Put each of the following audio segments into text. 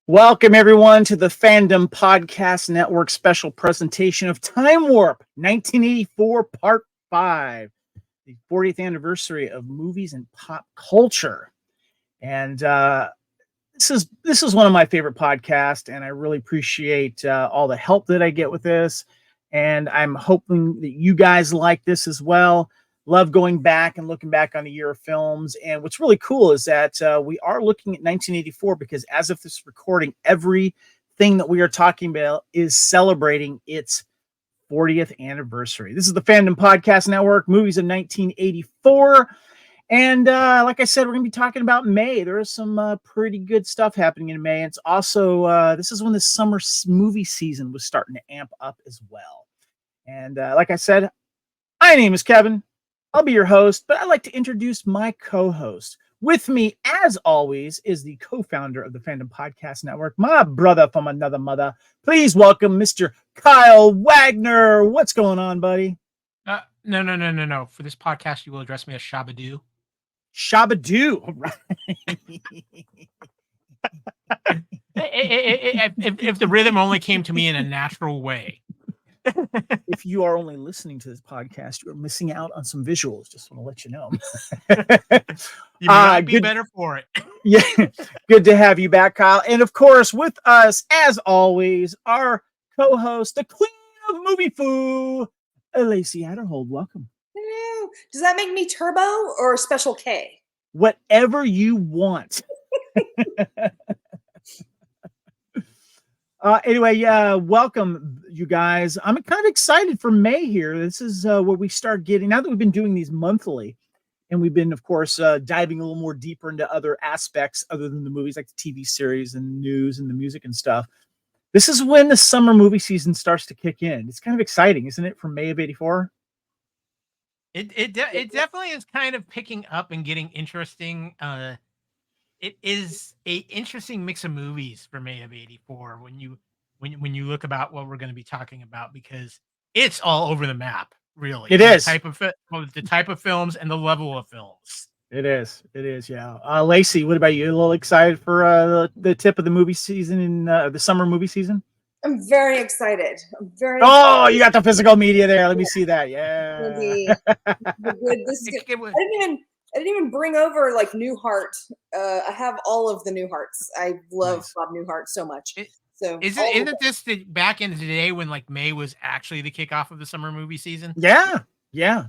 Welcome, everyone, to the Fandom Podcast Network special presentation of Time Warp 1984 Part 5, the 40th anniversary of movies and pop culture. And this is one of my favorite podcasts, and I really appreciate all the help that I get with this. And I'm hoping that you guys like this as well. Love going back and looking back on the year of films. And what's really cool is that we are looking at 1984 because as of this recording, everything that we are talking about is celebrating its 40th anniversary. This is the Fandom Podcast Network, movies of 1984. And like I said, we're going to be talking about May. There is some pretty good stuff happening in May. It's also, this is when the summer movie season was starting to amp up as well. And like I said, my name is Kevin. I'll be your host, but I'd like to introduce my co-host. With me, as always, is the co-founder of the Fandom Podcast Network, my brother from another mother. Please welcome Mr. Kyle Wagner. What's going on, buddy? No. For this podcast, you will address me as Shabadoo. Shabadoo. Right. if the rhythm only came to me in a natural way. If you are only listening to this podcast, you're missing out on some visuals. Just want to let you know. You might be better for it. Yeah, good to have you back, Kyle. And of course, with us, as always, our co-host, the queen of movie foo, Lacee Adderhold. Welcome. Hello. Does that make me Turbo or Special K? Whatever you want. Anyway, welcome, you guys. I'm kind of excited for May here. This is where we start getting, now that we've been doing these monthly, and we've been, of course, diving a little more deeper into other aspects other than the movies, like the TV series and news and the music and stuff. This is when the summer movie season starts to kick in. It's kind of exciting, isn't it, for May of 84? It definitely is kind of picking up and getting interesting. It is a interesting mix of movies for May of 84 when you look about what we're going to be talking about, because it's all over the map, really. It is. The type of films and the level of films. It is, yeah. Lacee, what about you? A little excited for the tip of the movie season in the summer movie season? I'm very excited. Oh, you got the physical media there. Let me see that. Yeah. This is good. I didn't even bring over like Newhart. I have all of the Newharts. I love Bob Newhart so much. Isn't this back in the day when like May was actually the kickoff of the summer movie season? Yeah.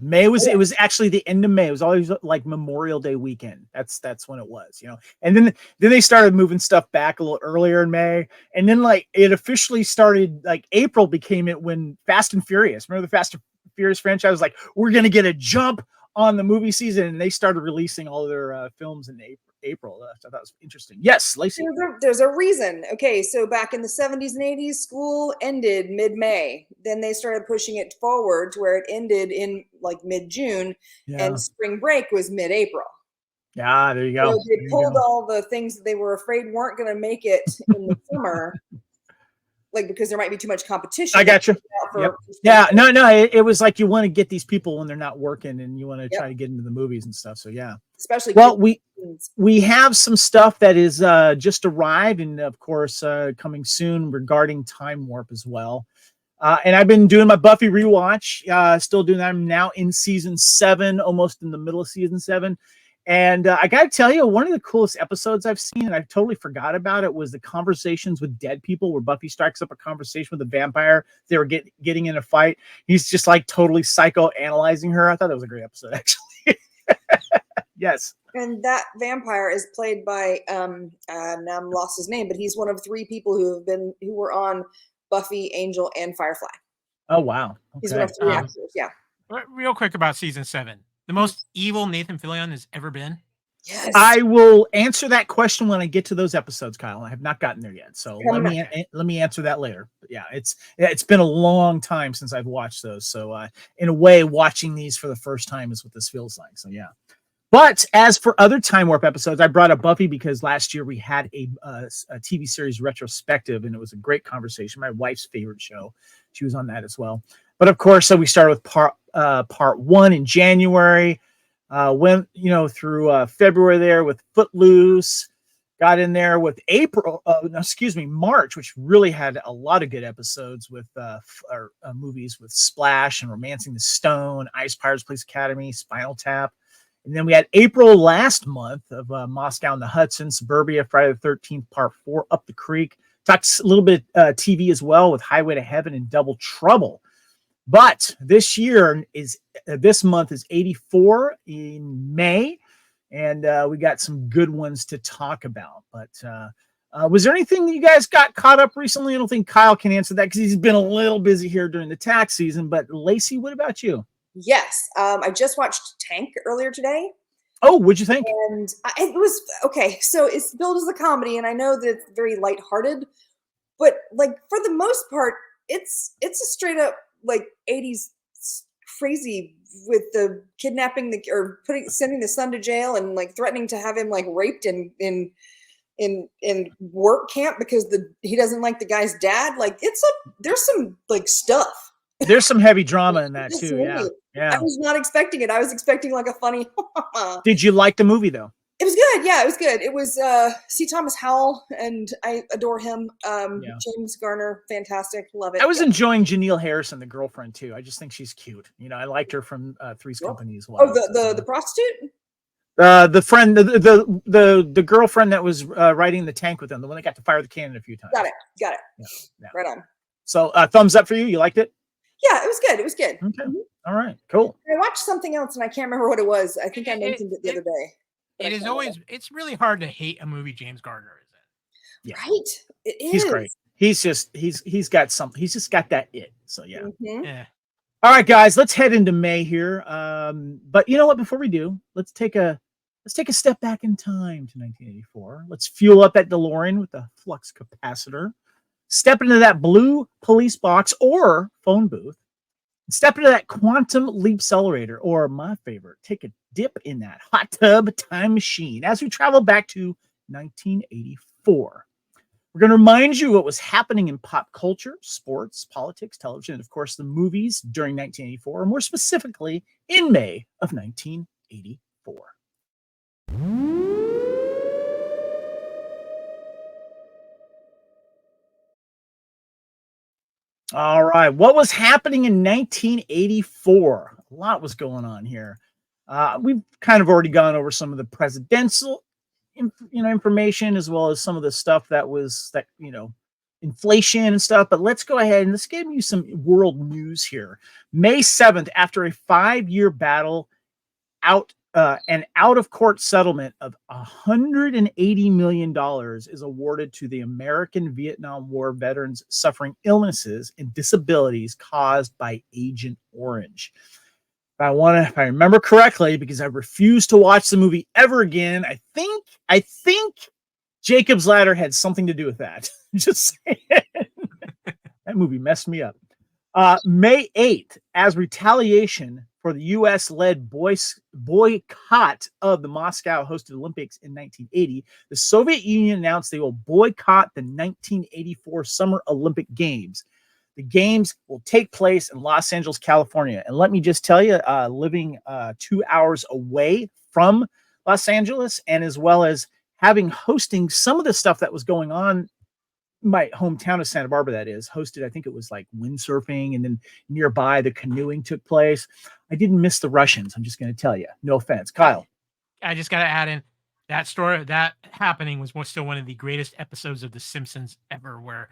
May was It was actually the end of May. It was always like Memorial Day weekend. That's when it was, you know. And then they started moving stuff back a little earlier in May. And then like it officially started, like April became it when Fast and Furious. Remember the Fast and Furious franchise was like, we're gonna get a jump on the movie season, and they started releasing all their films in April. So that was interesting. Yes, Lacee. There's a reason. Okay, so back in the 70s and 80s, school ended mid-May. Then they started pushing it forward to where it ended in like mid-June, and spring break was mid-April. Yeah, there you go. So they pulled all the things that they were afraid weren't going to make it in the summer. Like, because there might be too much competition. I got you. Yep. Yeah, no. It was like you want to get these people when they're not working, and you want to try to get into the movies and stuff. So yeah. Especially. Well, we have some stuff that is just arrived, and of course coming soon regarding Time Warp as well. And I've been doing my Buffy rewatch. Still doing that. I'm now in season 7, almost in the middle of season 7. And I got to tell you, one of the coolest episodes I've seen, and I totally forgot about it, was the conversations with dead people, where Buffy strikes up a conversation with a vampire. They were getting in a fight. He's just like totally psychoanalyzing her. I thought it was a great episode, actually. Yes. And that vampire is played by, now I'm lost his name, but he's one of 3 people who were on Buffy, Angel, and Firefly. Oh, wow. Okay. He's one of 3 actors, yeah. Real quick about season 7. The most evil Nathan Fillion has ever been? Yes. I will answer that question when I get to those episodes, Kyle. I have not gotten there yet, so let me answer that later. But yeah, it's been a long time since I've watched those. So in a way, watching these for the first time is what this feels like. So yeah. But as for other Time Warp episodes, I brought up Buffy because last year we had a TV series retrospective, and it was a great conversation. My wife's favorite show. She was on that as well. But of course, so we started with part 1 in January, went through February there with Footloose, Got in there with March, which really had a lot of good episodes with movies with Splash and Romancing the Stone, Ice Pirates Police Academy, Spinal Tap. And then we had April last month of Moscow and the Hudson, Suburbia, Friday the 13th, Part 4, Up the Creek. Talked a little bit TV as well with Highway to Heaven and Double Trouble. But this month is 84 in May. And we got some good ones to talk about. But was there anything that you guys got caught up recently? I don't think Kyle can answer that because he's been a little busy here during the tax season. But Lacey, what about you? Yes. I just watched Tank earlier today. Oh, what'd you think? And it was okay. So it's billed as a comedy, and I know that it's very lighthearted, but like for the most part, it's a straight up like 80s crazy with the kidnapping sending the son to jail and like threatening to have him like raped in work camp because he doesn't like the guy's dad. Like there's some like stuff. There's some heavy drama in that too. Yeah. I was not expecting it. I was expecting like a funny. Did you like the movie though? It was good. Yeah, it was good. It was C. Thomas Howell, and I adore him. James Garner, fantastic. Love it. I was enjoying Janelle Harrison, the girlfriend too. I just think she's cute. You know, I liked her from Three's Company as well. Oh, the prostitute? The friend, the girlfriend that was riding the tank with him, the one that got to fire the cannon a few times. Got it. Yeah. Right on. So thumbs up for you. You liked it? Yeah, it was good. It was good. Okay. Mm-hmm. All right. Cool. I watched something else and I can't remember what it was. I think I mentioned it the other day. It's really hard to hate a movie James Garner is in. Yeah. Right. It is. He's great. He's got something. He's just got that it. So yeah. Mm-hmm. Yeah. All right, guys, let's head into May here. But you know what? Before we do, let's take a step back in time to 1984. Let's fuel up that DeLorean with the flux capacitor. Step into that blue police box or phone booth. Step into that quantum leap accelerator, or my favorite, take a dip in that hot tub time machine as we travel back to 1984. We're going to remind you what was happening in pop culture, sports, politics, television, and of course the movies during 1984, or more specifically in May of 1984. All right. What was happening in 1984? A lot was going on here. We've kind of already gone over some of the presidential, information, as well as some of the stuff inflation and stuff. But let's go ahead and let's give you some world news here. May 7th, after a 5-year battle, an out-of-court settlement of $180 million is awarded to the American Vietnam War veterans suffering illnesses and disabilities caused by Agent Orange. If I remember correctly, because I refuse to watch the movie ever again, I think Jacob's Ladder had something to do with that. Just saying. That movie messed me up. May 8th, as retaliation for the U.S.-led boycott of the Moscow-hosted Olympics in 1980, the Soviet Union announced they will boycott the 1984 Summer Olympic Games. The games will take place in Los Angeles, California. And let me just tell you, living 2 hours away from Los Angeles, and as well as hosting some of the stuff that was going on, my hometown of Santa Barbara, that is, hosted, I think it was like windsurfing, and then nearby the canoeing took place. I didn't miss the Russians. I'm just going to tell you. No offense. Kyle. I just got to add in that story. That happening was still one of the greatest episodes of The Simpsons ever, where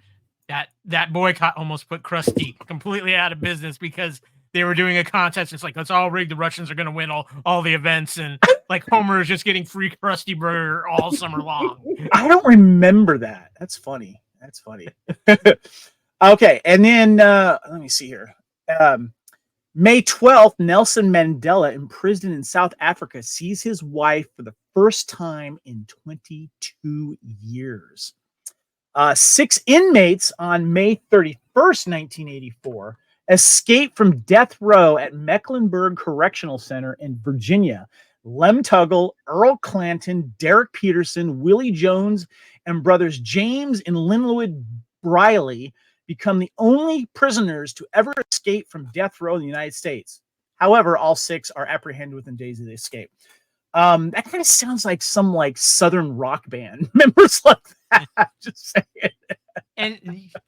that boycott almost put Krusty completely out of business because they were doing a contest. It's like, let's all rig. The Russians are going to win all the events. And like Homer is just getting free Krusty Burger all summer long. I don't remember that. That's funny. Okay. And then let me see here. May 12th, Nelson Mandela, imprisoned in South Africa, sees his wife for the first time in 22 years. 6 inmates on May 31st, 1984, escaped from death row at Mecklenburg Correctional Center in Virginia. Lem Tuggle, Earl Clanton, Derek Peterson, Willie Jones, and brothers James and Linwood Briley become the only prisoners to ever escape from death row in the United States. However, all 6 are apprehended within days of the escape. That kind of sounds like some like Southern rock band members like that. Just saying. And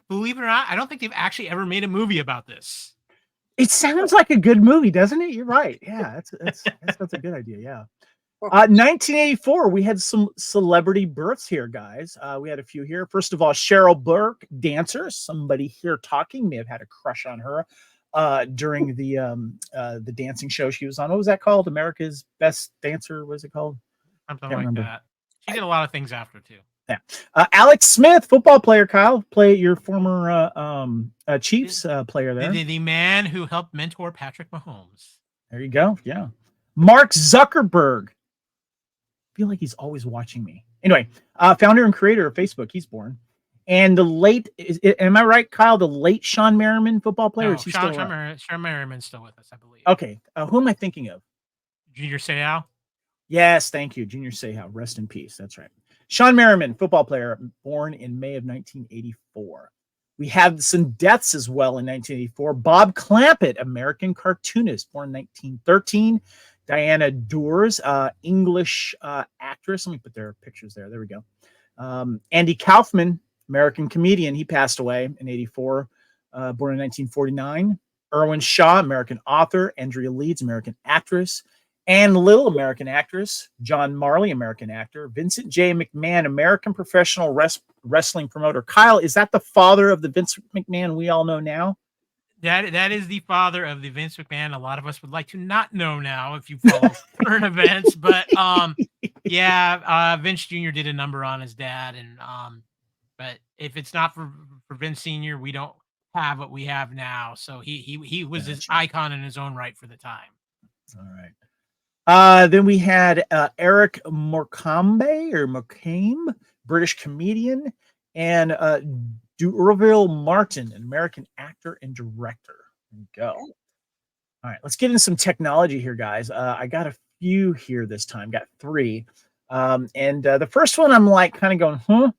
believe it or not, I don't think they've actually ever made a movie about this. It sounds like a good movie, doesn't it? You're right. Yeah, that's a good idea. Yeah. 1984, we had some celebrity births here, guys. We had a few here. First of all, Cheryl Burke, dancer. Somebody here talking may have had a crush on her during the dancing show she was on. What was that called? America's Best Dancer, what was it called? Something like that. She did a lot of things after, too. Yeah. Alex Smith, football player, Kyle. Play your former Chiefs player there. The man who helped mentor Patrick Mahomes. There you go. Yeah. Mark Zuckerberg. I feel like he's always watching me. Anyway, founder and creator of Facebook. He's born. And the late, am I right, Kyle? The late Sean Merriman, football player? No, Sean Merriman's still with us, I believe. Okay. Who am I thinking of? Junior Seau? Yes, thank you. Junior Seau. Rest in peace. That's right. Sean Merriman, football player, born in May of 1984. We have some deaths as well in 1984. Bob Clampett, American cartoonist, born in 1913. Diana Dors, English actress. Let me put their pictures there. There we go. Andy Kaufman, American comedian. He passed away in 84, born in 1949. Erwin Shaw, American author. Andrea Leeds, American actress. Anne Little, American actress. John Marley, American actor. Vincent J. McMahon, American professional wrestling promoter. Kyle, is that the father of the Vince McMahon we all know now? That is the father of the Vince McMahon a lot of us would like to not know now if you follow current events. But Vince Jr. did a number on his dad, and but if it's not for Vince Sr., we don't have what we have now. So he was his icon in his own right for the time. All right. Then we had Eric Morecambe, British comedian, and D'Urville Martin, an American actor and director. There you go. All right, let's get into some technology here, guys. I got a few here this time. Got 3. And the first one I'm like kind of going,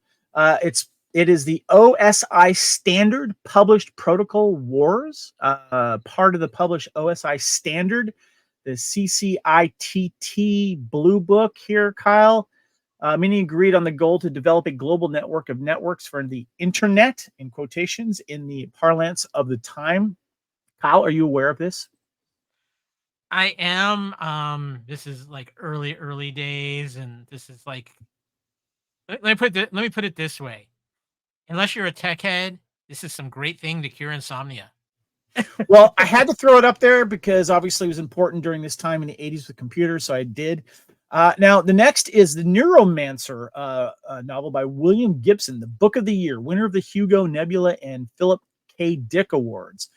it is the OSI standard published protocol wars, part of the published OSI standard, the CCITT Blue Book here, Kyle. Many agreed on the goal to develop a global network of networks for the internet, in quotations, in the parlance of the time. Kyle, are you aware of this? I am. This is like early days, and this is like. Let me put it this way: unless you're a tech head, this is some great thing to cure insomnia. Well, I had to throw it up there because obviously it was important during this time in the 80s with computers, so I did. Now, the next is the Neuromancer novel by William Gibson, the book of the year, winner of the Hugo, Nebula, and Philip K. Dick Awards.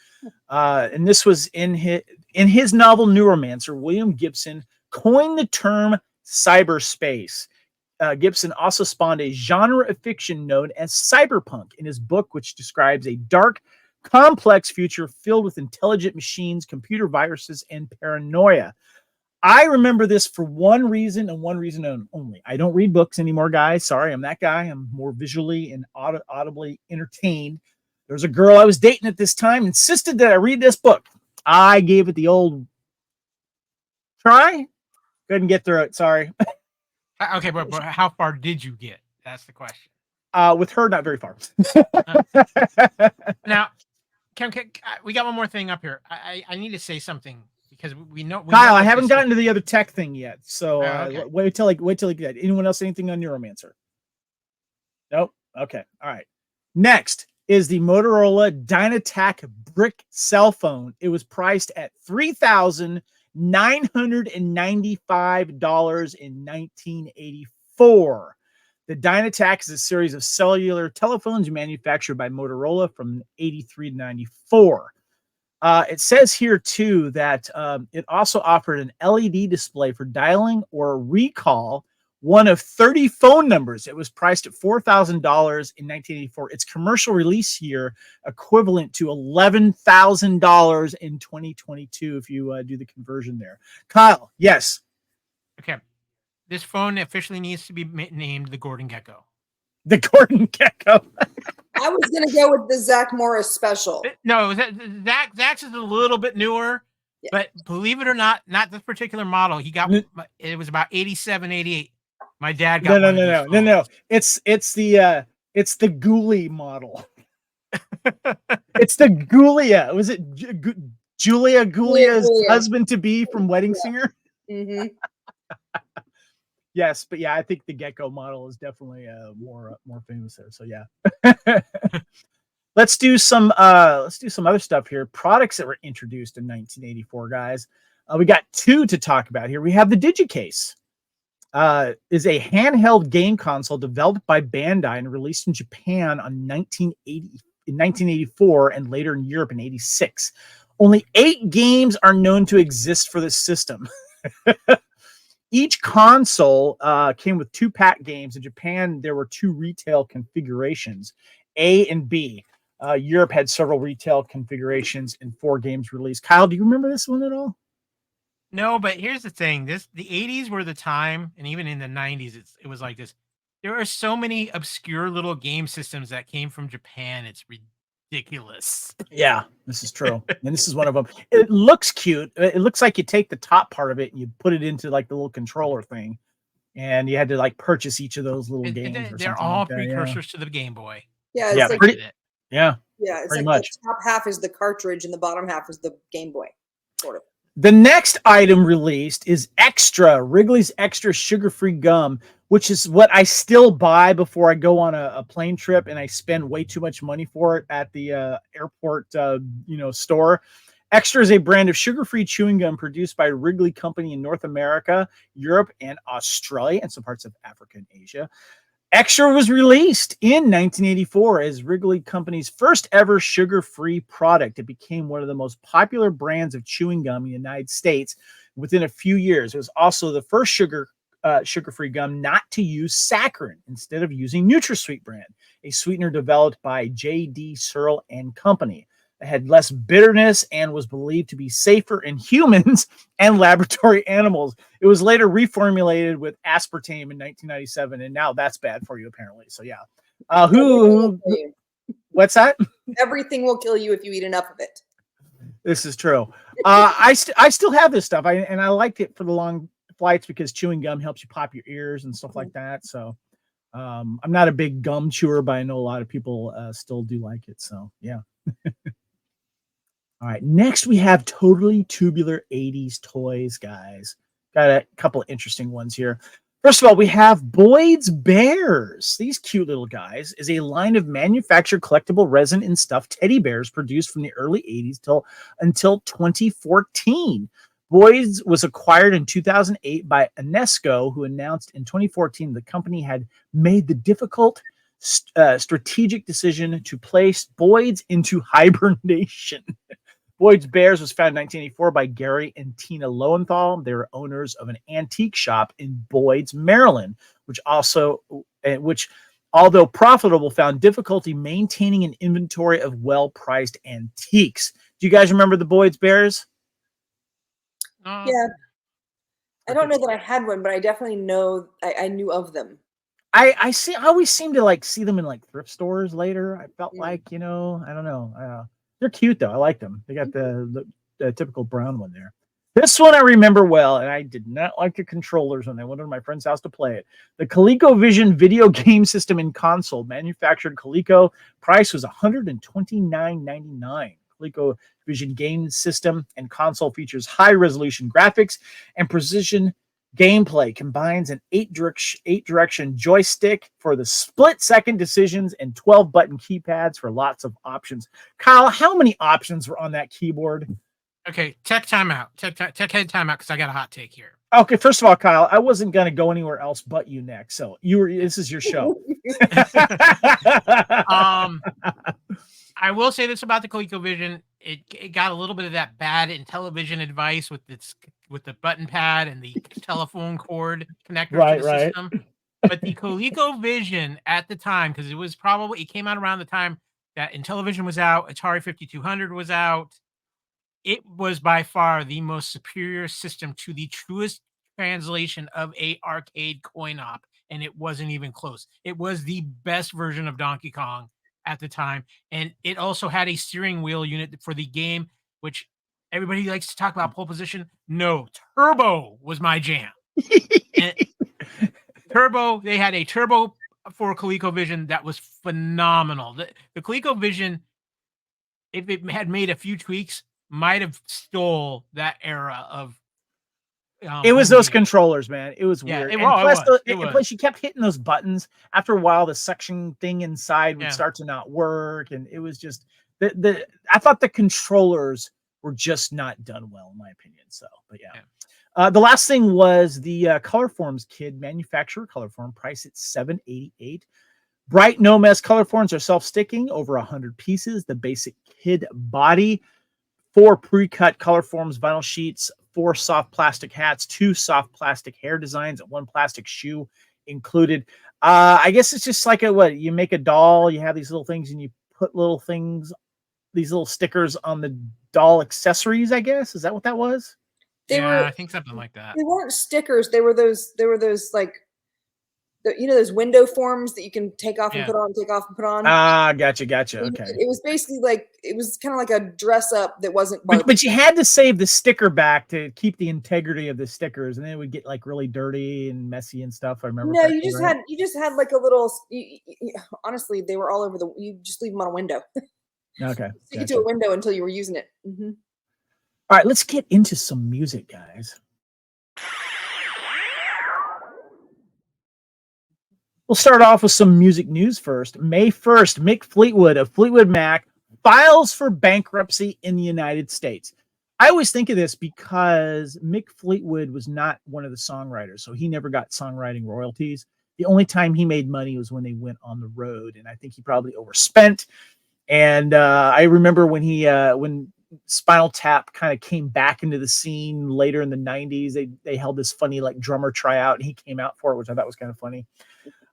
And this was in his novel Neuromancer, William Gibson coined the term cyberspace. Gibson also spawned a genre of fiction known as cyberpunk in his book, which describes a dark, complex future filled with intelligent machines, computer viruses, and paranoia. I remember this for one reason and one reason only. I don't read books anymore, guys. Sorry, I'm that guy. I'm more visually and audibly entertained. There's a girl I was dating at this time, insisted that I read this book. I gave it the old try. Couldn't get through it. Sorry. Okay, but how far did you get? That's the question. With her, not very far. Now, we got one more thing up here. I need to say something. Because we know, Kyle, I haven't gotten to the other tech thing yet, so okay. wait till I get. Anyone else? Anything on Neuromancer? Nope. Okay. All right. Next is the Motorola Dynatac brick cell phone. It was priced at $3,995 in 1984. The Dynatac is a series of cellular telephones manufactured by Motorola from 83 to 94. It says here, too, that it also offered an LED display for dialing or recall one of 30 phone numbers. It was priced at $4,000 in 1984. Its commercial release year equivalent to $11,000 in 2022 if you do the conversion there. Kyle, yes. Okay. This phone officially needs to be named the Gordon Gecko. The Gordon Gecko. I was going to go with the Zach Morris special. No, Zach's is a little bit newer, Yeah. But believe it or not this particular model. He got it was about 87, 88. My dad got no. It's the Ghoulie model. It's the Ghoulia. Was it Julia Ghoulia's husband to be from Wedding Singer? Mm-hmm. Yes, but yeah, I think the Gecko model is definitely more famous there. So yeah. Let's do some other stuff here. Products that were introduced in 1984, guys. We got two to talk about here. We have the Digicase. Is a handheld game console developed by Bandai and released in Japan in 1984 and later in Europe in 86. Only 8 games are known to exist for this system. Each console came with 2 pack games. In Japan, there were 2 retail configurations, A and B. Europe had several retail configurations and 4 games released. Kyle, do you remember this one at all? No, but here's the thing. The 80s were the time, and even in the 90s, it was like this. There are so many obscure little game systems that came from Japan. It's ridiculous. Yeah, this is true. And this is one of them. It looks cute. It looks like you take the top part of it and you put it into like the little controller thing. And you had to like purchase each of those little games. They're all precursors to the Game Boy. Yeah, yeah, like, yeah. Yeah, it's pretty like much. The top half is the cartridge and the bottom half is the Game Boy, sort of. The next item released is Extra, Wrigley's Extra Sugar-Free Gum, which is what I still buy before I go on a plane trip, and I spend way too much money for it at the airport store. Extra is a brand of sugar-free chewing gum produced by Wrigley Company in North America, Europe, and Australia, and some parts of Africa and Asia. Extra was released in 1984 as Wrigley Company's first ever sugar-free product. It became one of the most popular brands of chewing gum in the United States within a few years. It was also the first sugar-free gum not to use saccharin instead of using NutraSweet brand, a sweetener developed by J.D. Searle and Company. It had less bitterness and was believed to be safer in humans and laboratory animals. It was later reformulated with aspartame in 1997, and now that's bad for you, apparently. So, yeah. What's that? Everything will kill you if you eat enough of it. This is true. I still have this stuff, and I liked it for the long flights because chewing gum helps you pop your ears and stuff like that. So, I'm not a big gum chewer, but I know a lot of people still do like it. So, yeah. All right, next we have totally tubular 80s toys, guys. Got a couple of interesting ones here. First of all, we have Boyd's Bears. These cute little guys is a line of manufactured collectible resin and stuffed teddy bears produced from the early 80s until 2014. Boyd's was acquired in 2008 by Enesco, who announced in 2014 the company had made the difficult strategic decision to place Boyd's into hibernation. Boyd's Bears was founded in 1984 by Gary and Tina Lowenthal. They were owners of an antique shop in Boyd's, Maryland, which, although profitable, found difficulty maintaining an inventory of well-priced antiques. Do you guys remember the Boyd's Bears? Yeah. I don't know that I had one, but I definitely know I knew of them. I always seem to like see them in like thrift stores later. I felt like, I don't know. They're cute though. I like them. They got the typical brown one there. This one I remember well, and I did not like the controllers when I went to my friend's house to play it. The ColecoVision video game system and console, manufactured Coleco. Price was $129.99. ColecoVision game system and console features high-resolution graphics and precision gameplay, combines an 8-direction joystick for the split-second decisions and 12-button keypads for lots of options. Kyle, how many options were on that keyboard? Okay, tech timeout. Tech head timeout because I got a hot take here. Okay, first of all, Kyle, I wasn't going to go anywhere else but you next, so this is your show. I will say this about the ColecoVision. It got a little bit of that bad Intellivision advice with the button pad and the telephone cord connector to the system. But the ColecoVision at the time, because it came out around the time that Intellivision was out, Atari 5200 was out. It was by far the most superior system to the truest translation of a arcade coin op, and it wasn't even close. It was the best version of Donkey Kong at the time, and it also had a steering wheel unit for the game, which everybody likes to talk about Pole Position. No, Turbo was my jam. And Turbo, they had a Turbo for ColecoVision that was phenomenal. The ColecoVision, if it had made a few tweaks, might have stole that era of. It was those controllers, man. It was weird. It And plus, was. plus, you kept hitting those buttons. After a while, the suction thing inside would start to not work, and it was just I thought the controllers were just not done well, in my opinion. So, but yeah. The last thing was the Colorforms kid manufacturer Colorform, price at $788. Bright no mess Colorforms are self-sticking, over 100 pieces. The basic kid body, 4 pre-cut Colorforms vinyl sheets, 4 soft plastic hats, 2 soft plastic hair designs, and 1 plastic shoe included. I guess it's just like you make a doll, you have these little things, and you put little things, these little stickers on the doll accessories, I guess. Is that what that was? I think something like that. They weren't stickers. They were those like, those window forms that you can take off and put on, take off and put on. Gotcha. Okay. It was basically like, it was kind of like a dress up that wasn't but you had to save the sticker back to keep the integrity of the stickers, and then it would get like really dirty and messy and stuff. I remember. No, you just had like a little, honestly, they were all over you just leave them on a window. Okay. Stick it to a window until you were using it. Mm-hmm. All right, let's get into some music, guys. We'll start off with some music news first. May 1st, Mick Fleetwood of Fleetwood Mac files for bankruptcy in the United States. I always think of this because Mick Fleetwood was not one of the songwriters, so he never got songwriting royalties. The only time he made money was when they went on the road, and I think he probably overspent. And I remember when when Spinal Tap kind of came back into the scene later in the 90s, they held this funny like drummer tryout, and he came out for it, which I thought was kind of funny.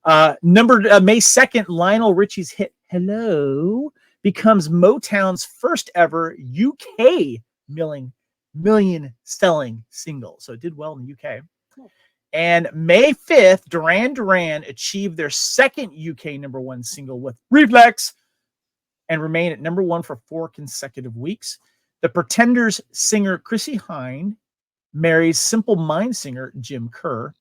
May 2nd, Lionel Richie's hit Hello becomes Motown's first ever UK million selling single. So it did well in the UK. Cool. And May 5th, Duran Duran achieved their second UK #1 single with Reflex and remain at #1 for 4 consecutive weeks. The Pretenders singer Chrissy Hynde marries Simple Minds singer Jim Kerr.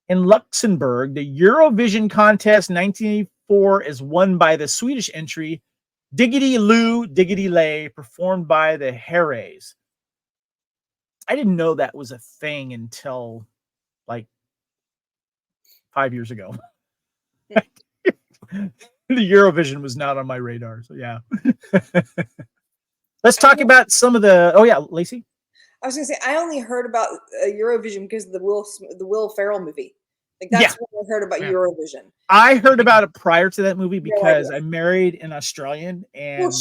In Luxembourg, the Eurovision contest 1984 is won by the Swedish entry Diggity Loo, Diggity Lay, performed by the Herreys. I didn't know that was a thing until like 5 years ago. The Eurovision was not on my radar. So yeah. Let's talk about some of the, Lacey. I was going to say, I only heard about Eurovision because of the Will Ferrell movie. Like that's what I heard about Eurovision. I heard about it prior to that movie because I married an Australian, and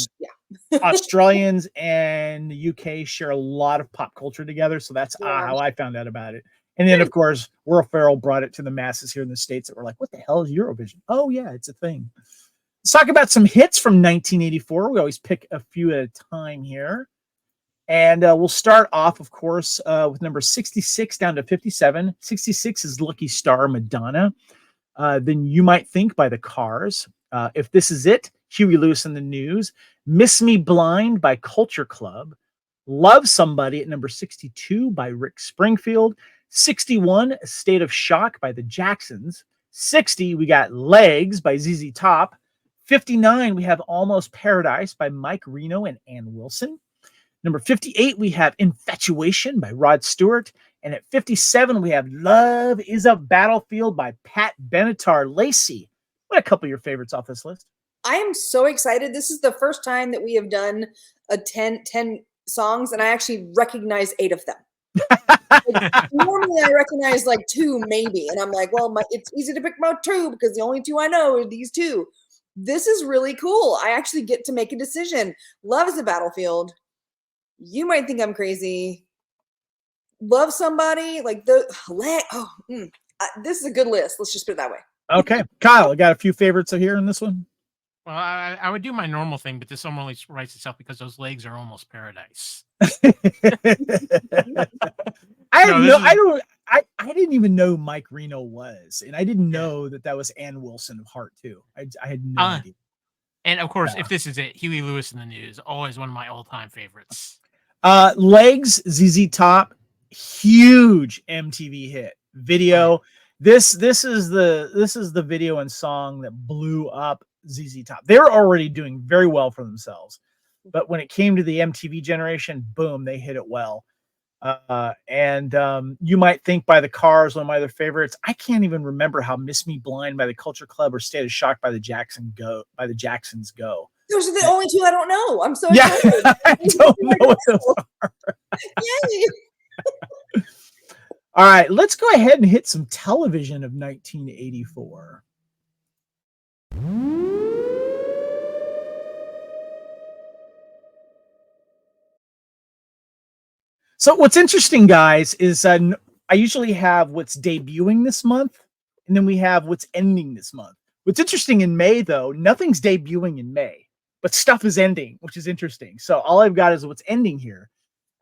Australians and the UK share a lot of pop culture together. So that's how I found out about it. And then, of course, Will Ferrell brought it to the masses here in the States that were like, what the hell is Eurovision? Oh, yeah, it's a thing. Let's talk about some hits from 1984. We always pick a few at a time here. And we'll start off, of course, with number 66 down to 57. 66 is Lucky Star, Madonna. Then You Might Think by the Cars. If This Is It, Huey Lewis and the News. Miss Me Blind by Culture Club. Love Somebody at number 62 by Rick Springfield. 61, State of Shock by the Jacksons. 60, we got Legs by ZZ Top. 59, we have Almost Paradise by Mike Reno and Ann Wilson. Number 58, we have Infatuation by Rod Stewart. And at 57, we have Love is a Battlefield by Pat Benatar. Lacey, what a couple of your favorites off this list? I am so excited. This is the first time that we have done a 10 songs, and I actually recognize 8 of them. Normally I recognize like 2 maybe, and I'm like, well, it's easy to pick about 2 because the only 2 I know are these 2. This is really cool. I actually get to make a decision. Love is a Battlefield. You Might Think I'm Crazy. Love Somebody. Like this is a good list. Let's just put it that way. Okay. Kyle, got a few favorites here in this one? Well, I would do my normal thing, but this only writes itself because those legs are almost paradise. I didn't even know Mike Reno was, and I didn't know that was Ann Wilson of Heart too. I had no idea. And of course, If This Is It, Huey Lewis and the News, always one of my all-time favorites. Legs, ZZ Top, huge MTV hit video. This is the video and song that blew up ZZ Top. They were already doing very well for themselves, but when it came to the MTV generation, boom, they hit it well. And You Might Think by the Cars, one of my other favorites. I can't even remember how Miss Me Blind by the Culture Club or State of Shock by the Jacksons go. Those are the only two I don't know. I'm so excited. I don't know what those are. Yay. All right, let's go ahead and hit some television of 1984. So what's interesting, guys, is I usually have what's debuting this month, and then we have what's ending this month. What's interesting in May, though, nothing's debuting in May, but stuff is ending, which is interesting. So all I've got is what's ending here.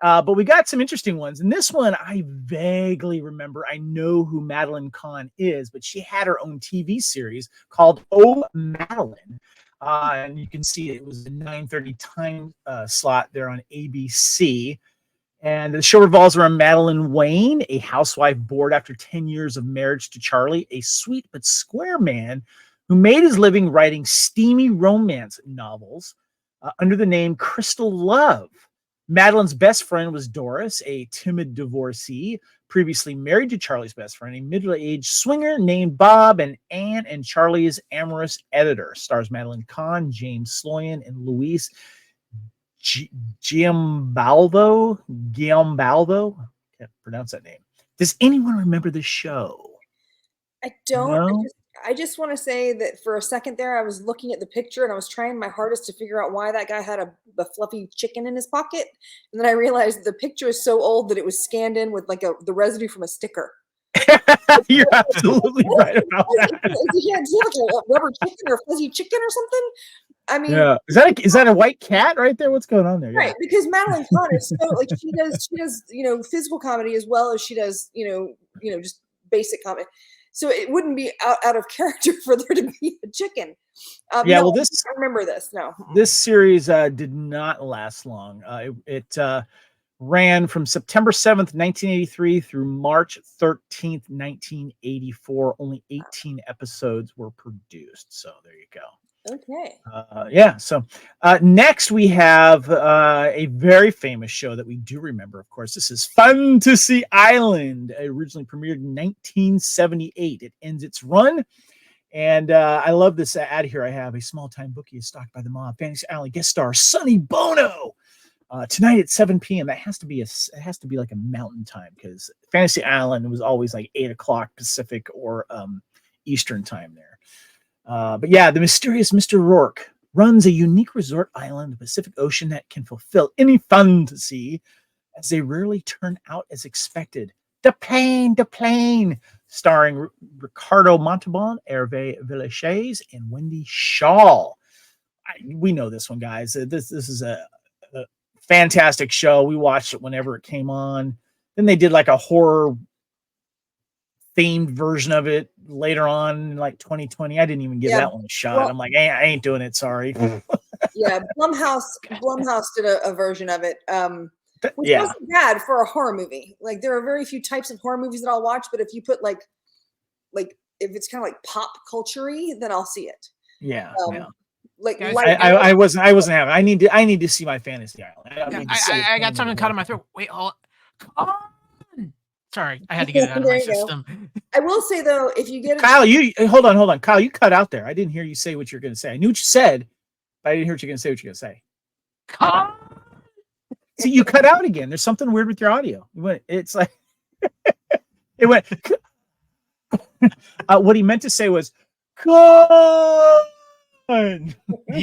But we got some interesting ones. And this one, I vaguely remember. I know who Madeline Kahn is, but she had her own TV series called Oh, Madeline. And you can see it was a 9:30 time slot there on ABC. And the show revolves around Madeline Wayne, a housewife bored after 10 years of marriage to Charlie, a sweet but square man who made his living writing steamy romance novels under the name Crystal Love. Madeline's best friend was Doris, a timid divorcee, previously married to Charlie's best friend, a middle-aged swinger named Bob, and Anne and Charlie's amorous editor. Stars Madeline Kahn, James Sloyan, and Luis Giambalvo. Can't pronounce that name. Does anyone remember the show? I don't. No? I just want to say that for a second there, I was looking at the picture and I was trying my hardest to figure out why that guy had a fluffy chicken in his pocket. And then I realized the picture is so old that it was scanned in with like the residue from a sticker. You're absolutely right about that. He had like a rubber chicken or fuzzy chicken or something. I mean, yeah. Is that a white cat right there? What's going on there? Right, because Madeline Kahn is so like she does physical comedy as well as she does just basic comedy. So it wouldn't be out of character for there to be a chicken. I remember this. No, this series did not last long. It ran from September 7th, 1983 through March 13th, 1984. Only 18 episodes were produced. So there you go. Okay. So next we have a very famous show that we do remember, of course. This is Fantasy Island. It originally premiered in 1978. It ends its run. And I love this ad here. I have a small-time bookie is stalked by the mob. Fantasy Island guest star Sonny Bono. Tonight at 7 p.m. That has to be like a mountain time, because Fantasy Island was always like 8 o'clock Pacific or Eastern time there. But yeah, the mysterious Mr. Rourke runs a unique resort island in the Pacific Ocean that can fulfill any fantasy, as they rarely turn out as expected. The plane, starring Ricardo Montalban, Hervé Villechaize, and Wendy Shaw. We know this one, guys. This is a fantastic show. We watched it whenever it came on. Then they did like a horror themed version of it later on in like 2020. I didn't even give that one a shot. Well, I'm like, I ain't doing it. Sorry. Yeah. Blumhouse did a version of it. Which wasn't bad for a horror movie. Like there are very few types of horror movies that I'll watch, but if you put like if it's kind of like pop culture-y, then I'll see it. Yeah. Like I wasn't having. I need to see my Fantasy Island. I got something caught in my throat. Wait, hold on. Sorry, I had to get it out of my system. I will say though, if you get Kyle, you hold on. Kyle, you cut out there. I didn't hear you say what you're going to say. I knew what you said, but I didn't hear what you're going to say. What you're going to say? See, you cut out again. There's something weird with your audio. It's like it went. What he meant to say was, you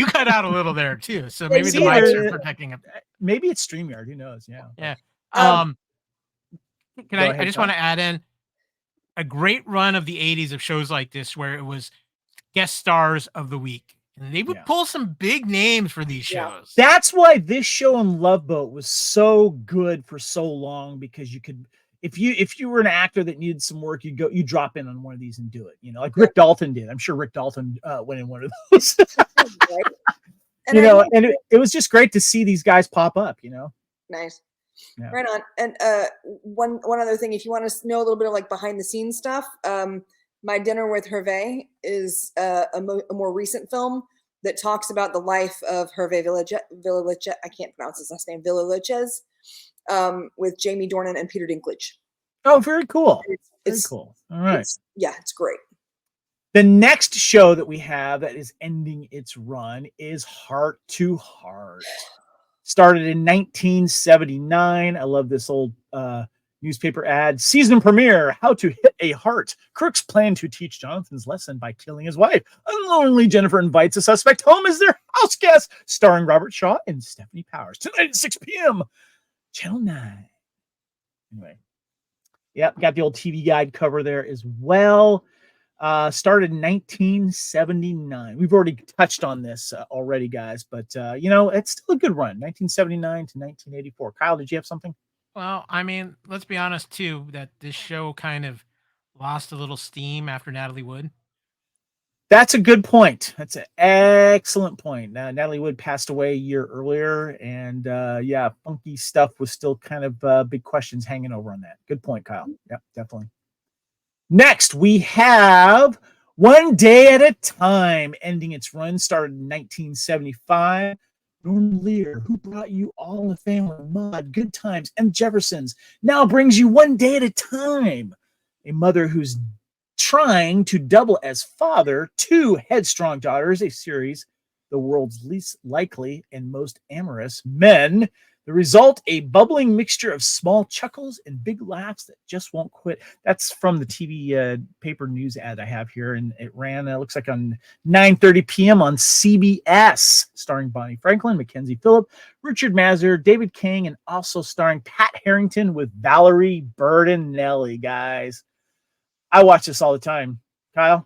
cut out a little there too, so maybe the mics are protecting him. Maybe it's StreamYard. Who knows? Yeah. I just want to add in a great run of the 80s of shows like this where it was guest stars of the week. And they would pull some big names for these shows. That's why this show and Love Boat was so good for so long, because you could, if you were an actor that needed some work, you drop in on one of these and do it. Like Rick Dalton did. I'm sure Rick Dalton went in one of those. And it was just great to see these guys pop up. Nice. Yeah. Right on. And one other thing, if you want to know a little bit of like behind the scenes stuff, My Dinner with Hervé is a more recent film that talks about the life of Hervé Villechaize. I can't pronounce his last name. Villechaize, with Jamie Dornan and Peter Dinklage. Oh, very cool. Very It's cool. All right. It's great. The next show that we have that is ending its run is Heart to Heart. Started in 1979. I love this old newspaper ad. Season premiere, How to Hit a Heart. Crooks plan to teach Jonathan's lesson by killing his wife. Unknowingly, Jennifer invites a suspect home as their house guest, starring Robert Shaw and Stephanie Powers. Tonight at 6 p.m. Channel 9. Anyway. Yep, got the old TV guide cover there as well. Started in 1979. We've already touched on this already, guys, but it's still a good run. 1979 to 1984. Kyle, did you have something? Well, I mean, let's be honest too, that this show kind of lost a little steam after Natalie Wood. That's a good point. That's an excellent point. Natalie Wood passed away a year earlier, and funky stuff was still kind of big questions hanging over on that. Good point, Kyle. Yep, definitely. Next, we have One Day at a Time, ending its run. Started in 1975. Norman Lear, who brought you All in the Family, Maude, Good Times, and Jeffersons, now brings you One Day at a Time. A mother who's trying to double as father to headstrong daughters, a series, the world's least likely and most amorous men. The result, a bubbling mixture of small chuckles and big laughs that just won't quit. That's from the TV paper news ad I have here, and it ran, looks like on 9:30 p.m. on CBS, starring Bonnie Franklin, Mackenzie Phillip, Richard Mazur, David King, and also starring Pat Harrington with Valerie Bertinelli, guys. I watch this all the time. Kyle?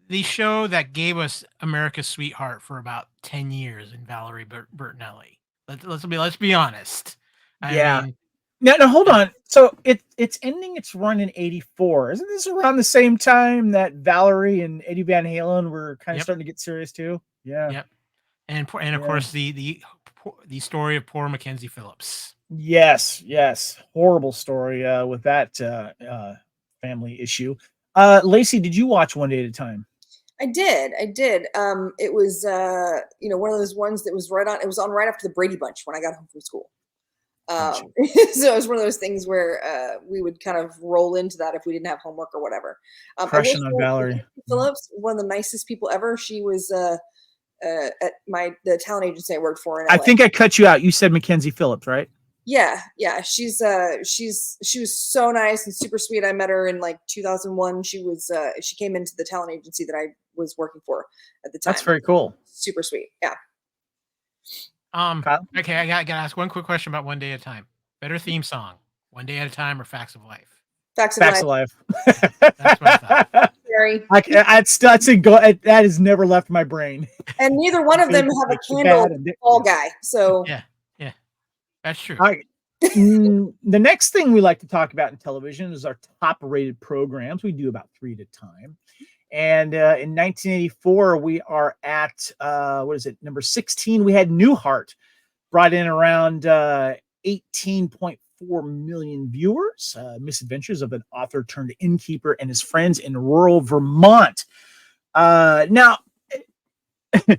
The show that gave us America's Sweetheart for about 10 years in Valerie Bertinelli. Let's be honest. I mean, now hold on. So it's ending its run in 84. Isn't this around the same time that Valerie and Eddie Van Halen were kind of starting to get serious too? Yeah. Yep. And of course the story of poor Mackenzie Phillips. Yes. Horrible story with that family issue. Lacey, did you watch One Day at a Time? I did. It was, one of those ones that was it was on right after the Brady Bunch when I got home from school. Gotcha. So it was one of those things where we would kind of roll into that if we didn't have homework or whatever. Crushing on Valerie Phillips, one of the nicest people ever. She was at the talent agency I worked for in LA. I think I cut you out. You said Mackenzie Phillips, right? Yeah. She was so nice and super sweet. I met her in like 2001. She came into the talent agency that I was working for at the time. That's very cool. Super sweet. Yeah. Kyle? Okay, I gotta ask one quick question about One Day at a Time. Better theme song, One Day at a Time or Facts of Life? Facts of Life. That's what I thought. Very. That has never left my brain. And neither one of them have a candle fall guy. So yeah, that's true. All right. The next thing we like to talk about in television is our top rated programs. We do about 3 at a time. And in 1984, we are at, number 16. We had Newhart, brought in around 18.4 million viewers. Misadventures of an author turned innkeeper and his friends in rural Vermont. Now, a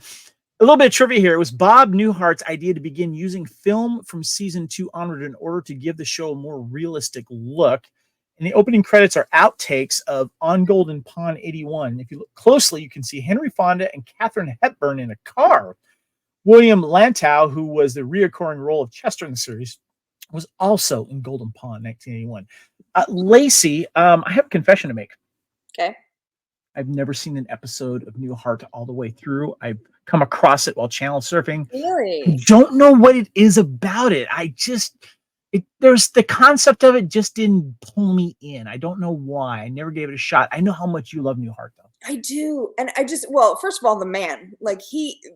little bit of trivia here. It was Bob Newhart's idea to begin using film from season 2 onward in order to give the show a more realistic look. And the opening credits are outtakes of On Golden Pond 81. If you look closely, you can see Henry Fonda and Katharine Hepburn in a car. William Lantow, who was the reoccurring role of Chester in the series, was also in Golden Pond 1981. Lacey, I have a confession to make. Okay. I've never seen an episode of Newhart all the way through. I've come across it while channel surfing. Really? I don't know what it is about it. There's the concept of it just didn't pull me in. I don't know why. I never gave it a shot. I know how much you love Newhart, though. I do. And first of all, the man,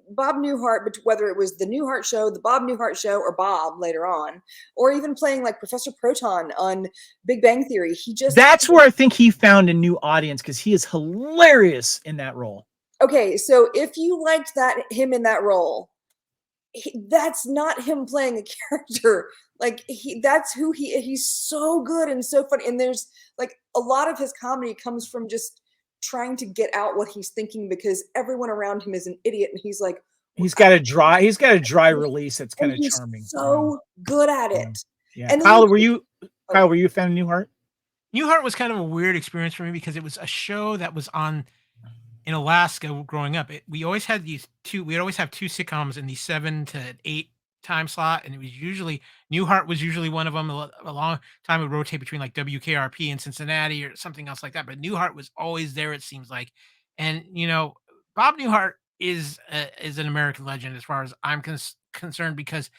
Bob Newhart, but whether it was the Newhart show, the Bob Newhart show, or Bob later on, or even playing like Professor Proton on Big Bang Theory, that's where I think he found a new audience, because he is hilarious in that role. Okay. So if you liked him in that role, that's not him playing a character. Like that's who he's so good and so funny. And there's like a lot of his comedy comes from just trying to get out what he's thinking because everyone around him is an idiot. And he's like, he's got a dry release. That's kind of charming. So good at it. Yeah. And Kyle, were you a fan of Newhart? Newhart was kind of a weird experience for me because it was a show that was on in Alaska growing up. We'd always have two sitcoms in the 7 to 8 time slot, and it was usually Newhart was usually one of them. A long time it would rotate between like WKRP and Cincinnati or something else like that. But Newhart was always there, it seems like. And Bob Newhart is an American legend as far as I'm concerned because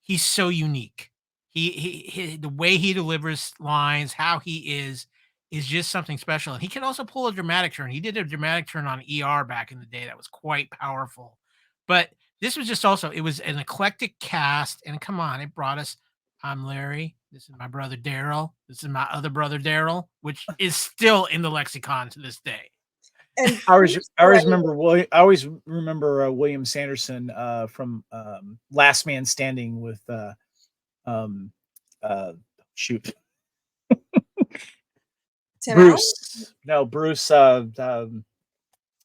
he's so unique. He the way he delivers lines, how he is just something special. And he can also pull a dramatic turn. He did a dramatic turn on ER back in the day that was quite powerful. But this was just also, it was an eclectic cast. And come on, it brought us, I'm Larry. This is my brother Daryl. This is my other brother Daryl, which is still in the lexicon to this day. And I always remember William Sanderson from Last Man Standing with shoot. Bruce. No, Bruce. Die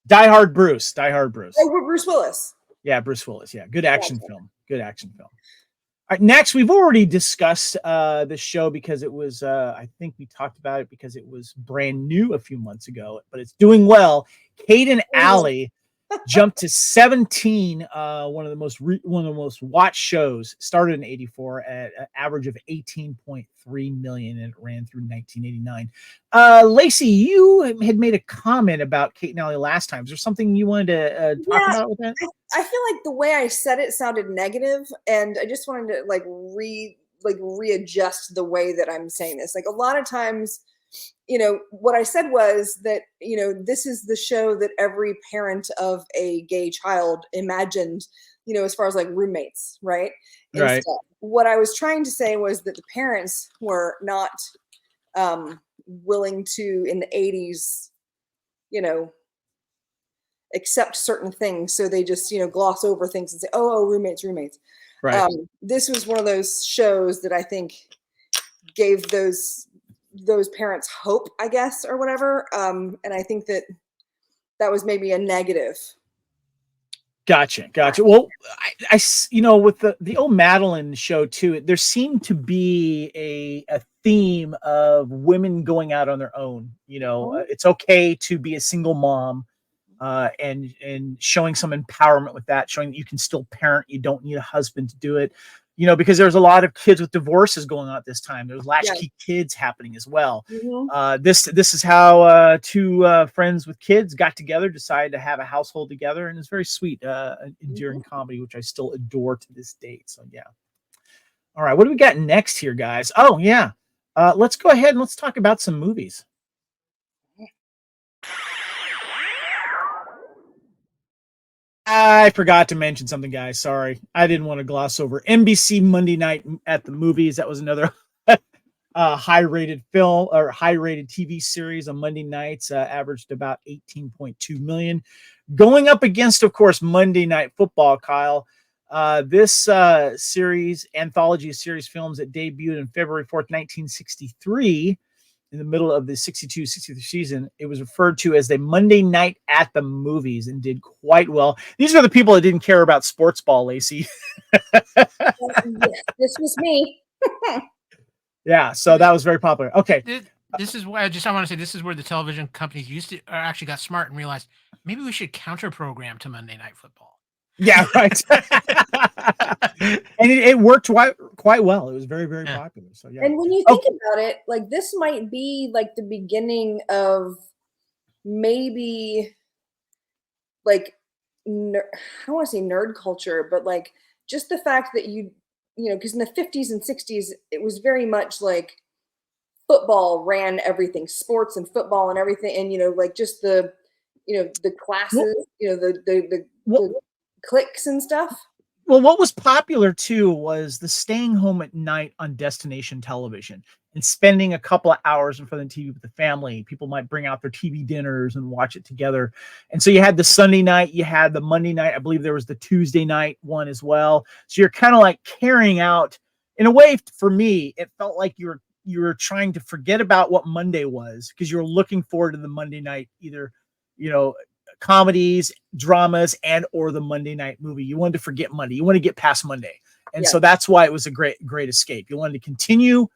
Hard Bruce. Oh, Bruce Willis. Yeah, Bruce Willis. Yeah, good action film. Good action film. All right, next, we've already discussed this show because it was, I think we talked about it because it was brand new a few months ago, but it's doing well. Kate and Allie jumped to 17, one of the most watched shows. Started in 84 at an average of 18.3 million, and it ran through 1989. Lacey, you had made a comment about Kate and Allie last time. Is there something you wanted to talk about with that? I feel like the way I said it sounded negative, and I just wanted to readjust the way that I'm saying this. Like a lot of times, what I said was that, this is the show that every parent of a gay child imagined, as far as like roommates, right? Right. Stuff. What I was trying to say was that the parents were not willing to, in the 80s, accept certain things. So they just, gloss over things and say, oh, roommates. Right. This was one of those shows that I think gave those parents hope, I guess, or whatever. And I think that was maybe a negative. Gotcha. Well, I with the old Madeline show too, there seemed to be a theme of women going out on their own. It's okay to be a single mom, and showing some empowerment with that, showing that you can still parent. You don't need a husband to do it. Because there's a lot of kids with divorces going on at this time. There's latchkey kids happening as well. Mm-hmm. This is how two friends with kids got together, decided to have a household together, and it's very sweet, endearing comedy, which I still adore to this date. So yeah. All right, what do we got next here, guys? Oh yeah, let's go ahead and let's talk about some movies. I forgot to mention something, guys. Sorry. I didn't want to gloss over NBC Monday Night at the Movies. That was another high-rated film or high-rated TV series on Monday nights, averaged about 18.2 million. Going up against, of course, Monday Night Football, Kyle. This anthology series films that debuted on February 4th, 1963, in the middle of the 62-63 season, it was referred to as the Monday Night at the Movies and did quite well. These are the people that didn't care about sports ball, Lacey. This was me. Yeah, so that was very popular. Okay. This is why I want to say this is where the television companies actually got smart and realized maybe we should counter program to Monday Night Football. Yeah, right. And it worked quite well. It was very, very popular. So yeah. And when you think about it, like this might be like the beginning of maybe like I don't want to say nerd culture, but like just the fact that because in the 50s and 60s it was very much like football ran everything, sports and football and everything, and like just the the classes, the cliques and stuff. Well, what was popular too was the staying home at night on destination television. and spending a couple of hours in front of the TV with the family. People might bring out their TV dinners and watch it together. And so you had the Sunday night, you had the Monday night. I believe there was the Tuesday night one as well. So you're kind of like carrying out, in a way, for me, it felt like you were trying to forget about what Monday was, because you were looking forward to the Monday night, either, comedies, dramas, and or the Monday night movie. You wanted to forget Monday. You want to get past Monday. And so that's why it was a great escape. You wanted to continue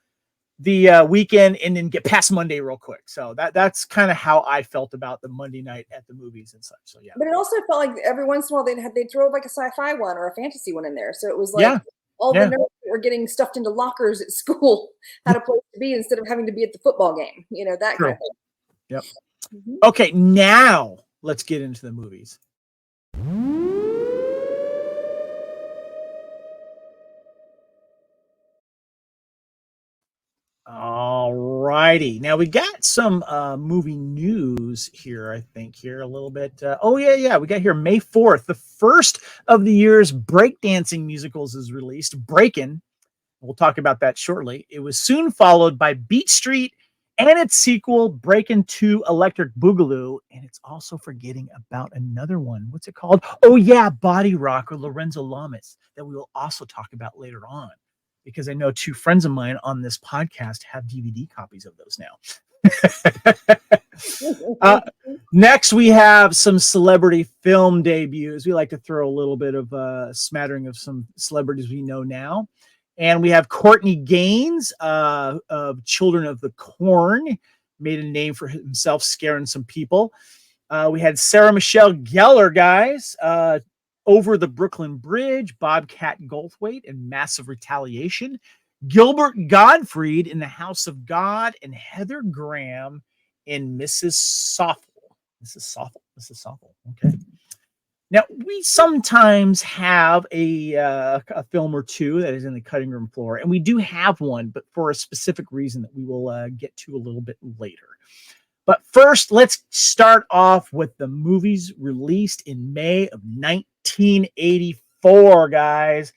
the weekend and then get past Monday real quick. So that's kind of how I felt about the Monday night at the movies and such. So yeah. But it also felt like every once in a while they'd throw like a sci-fi one or a fantasy one in there. So it was like all the nerds that were getting stuffed into lockers at school had a place to be instead of having to be at the football game. That kind of thing. Yep. Mm-hmm. Okay, now let's get into the movies. All righty. Now we got some movie news here, I think, here a little bit. We got here May 4th. The first of the year's breakdancing musicals is released, Breakin. We'll talk about that shortly. It was soon followed by Beat Street and its sequel, Breakin' 2 Electric Boogaloo. And it's also forgetting about another one. What's it called? Oh, yeah, Body Rock, or Lorenzo Lamas, that we will also talk about later on, because I know two friends of mine on this podcast have DVD copies of those now. Next, we have some celebrity film debuts. We like to throw a little bit of a smattering of some celebrities we know now. And we have Courtney Gaines of Children of the Corn, made a name for himself, scaring some people. We had Sarah Michelle Gellar, guys, Over the Brooklyn Bridge, Bobcat Goldthwait in Massive Retaliation, Gilbert Gottfried in The House of God, and Heather Graham in Mrs. Soffel. Mrs. Soffel. Okay. Now, we sometimes have a film or two that is in the cutting room floor, and we do have one, but for a specific reason that we will get to a little bit later. But first, let's start off with the movies released in May of 1984, guys.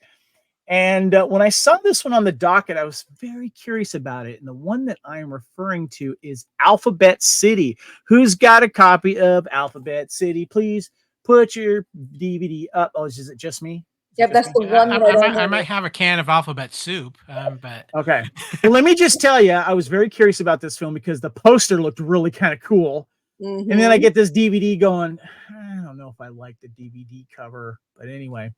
And when I saw this one on the docket, I was very curious about it. And the one that I'm referring to is Alphabet City. Who's got a copy of Alphabet City? Please put your DVD up. Oh, is it just me? Yep, that's the one that I might have a can of alphabet soup, but okay. Well, let me just tell you, I was very curious about this film because the poster looked really kind of cool. Mm-hmm. And then I get this DVD going, I don't know if I like the DVD cover, but anyway.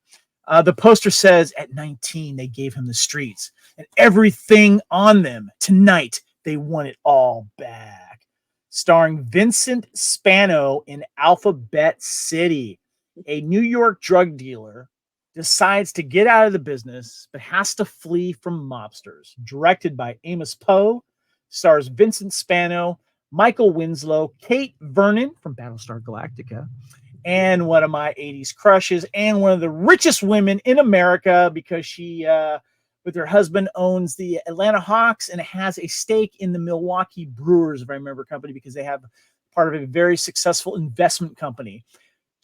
The poster says at 19, they gave him the streets and everything on them. Tonight, they want it all back. Starring Vincent Spano in Alphabet City. A New York drug dealer decides to get out of the business, but has to flee from mobsters. Directed by Amos Poe, stars Vincent Spano, Michael Winslow, Kate Vernon from Battlestar Galactica, and one of my 80s crushes, and one of the richest women in America, because she, with her husband, owns the Atlanta Hawks and has a stake in the Milwaukee Brewers, if I remember, company, because they have part of a very successful investment company.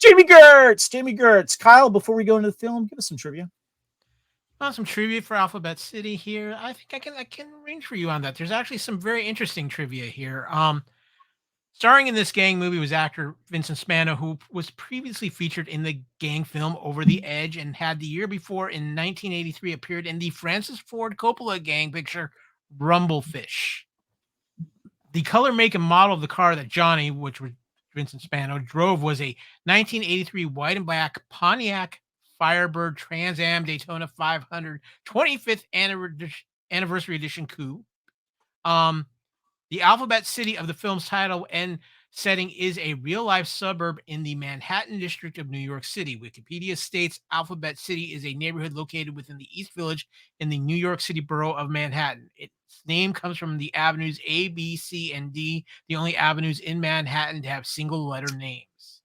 Jamie Gertz. Kyle, before we go into the film, give us some trivia. Well, some trivia for Alphabet City here. I think I can arrange for you on that. There's actually some very interesting trivia here. Starring in this gang movie was actor Vincent Spano, who was previously featured in the gang film Over the Edge, and had the year before, in 1983, appeared in the Francis Ford Coppola gang picture Rumblefish. The color, make, and model of the car that Johnny, which was Vincent Spano, drove was a 1983 white and black Pontiac Firebird Trans Am Daytona 500 25th anniversary edition coupe. The Alphabet City of the film's title and setting is a real-life suburb in the Manhattan district of New York City. Wikipedia states Alphabet City is a neighborhood located within the East Village in the New York City borough of Manhattan. Its name comes from the avenues A, B, C, and D, the only avenues in Manhattan to have single-letter names.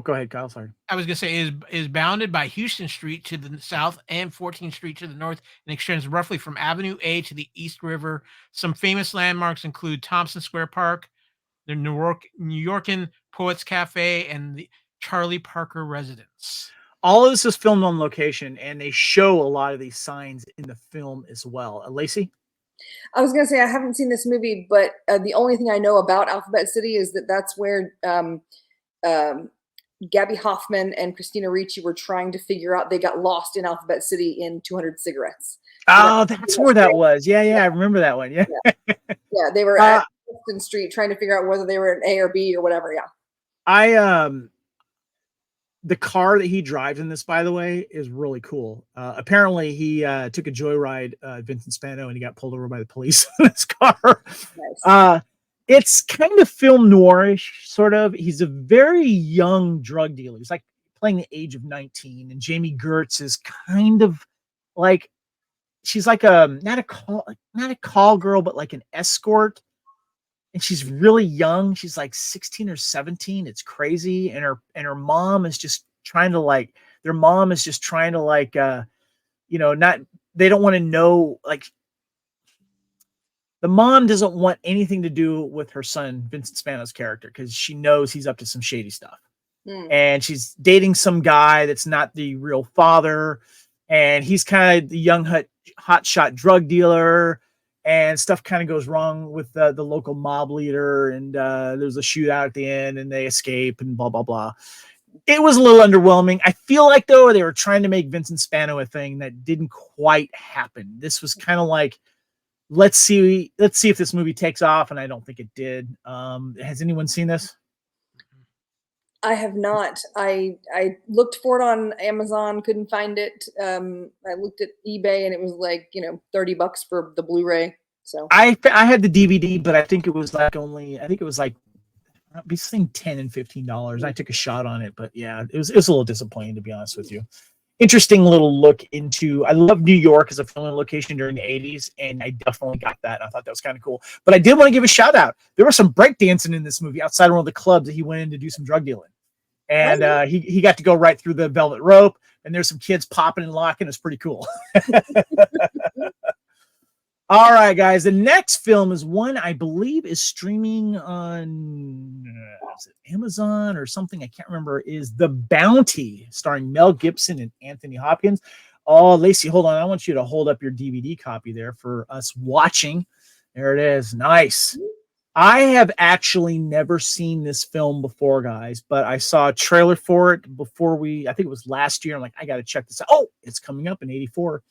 Go ahead, Kyle. Sorry. I was going to say is bounded by Houston Street to the south and 14th Street to the north, and extends roughly from Avenue A to the East River. Some famous landmarks include Thompson Square Park, the New Yorkin Poets Cafe, and the Charlie Parker Residence. All of this is filmed on location, and they show a lot of these signs in the film as well. Lacey? I was gonna say I haven't seen this movie, but the only thing I know about Alphabet City is that that's where Gabby Hoffman and Christina Ricci were trying to figure out. They got lost in Alphabet City in 200 Cigarettes. Oh, that's where that was. Yeah, I remember that one. Yeah, yeah, they were at Clifton Street trying to figure out whether they were an A or B or whatever. Yeah, the car that he drives in this, by the way, is really cool. Apparently, he took a joyride, Vincent Spano, and he got pulled over by the police in his car. Nice. It's kind of film noirish, sort of. He's a very young drug dealer. He's like playing the age of 19, and Jamie Gertz is kind of like, she's like not a call girl, but like an escort. And she's really young. She's like 16 or 17. It's crazy. And her mom is just trying to like, their mom is just trying to like, not, they don't want to know, like, the mom doesn't want anything to do with her son, Vincent Spano's character, because she knows he's up to some shady stuff. And she's dating some guy that's not the real father. And he's kind of the young hotshot drug dealer. And stuff kind of goes wrong with the local mob leader, and there's a shootout at the end, and they escape, and blah, blah, blah. It was a little underwhelming. I feel like, though, they were trying to make Vincent Spano a thing that didn't quite happen. This was kind of like, let's see if this movie takes off, and I don't think it did. Has anyone seen this? I have not. I looked for it on Amazon, couldn't find it. I looked at eBay, and it was like, $30 for the Blu-ray. So I had the DVD, but I think it was like between $10 and $15. I took a shot on it, but yeah, it was a little disappointing, to be honest with you. Interesting little look into. I love New York as a filming location during the 80s, and I definitely got that. I thought that was kind of cool. But I did want to give a shout out. There was some breakdancing in this movie outside one of the clubs that he went in to do some drug dealing. And he got to go right through the velvet rope, and there's some kids popping and locking. It's pretty cool. All right, guys. The next film is one I believe is streaming on is it Amazon or something. I can't remember. Is The Bounty, starring Mel Gibson and Anthony Hopkins. Oh, Lacey, hold on. I want you to hold up your DVD copy there for us watching. There it is. Nice. I have actually never seen this film before, guys, but I saw a trailer for it before I think it was last year. I'm like, I got to check this out. Oh, it's coming up in 84.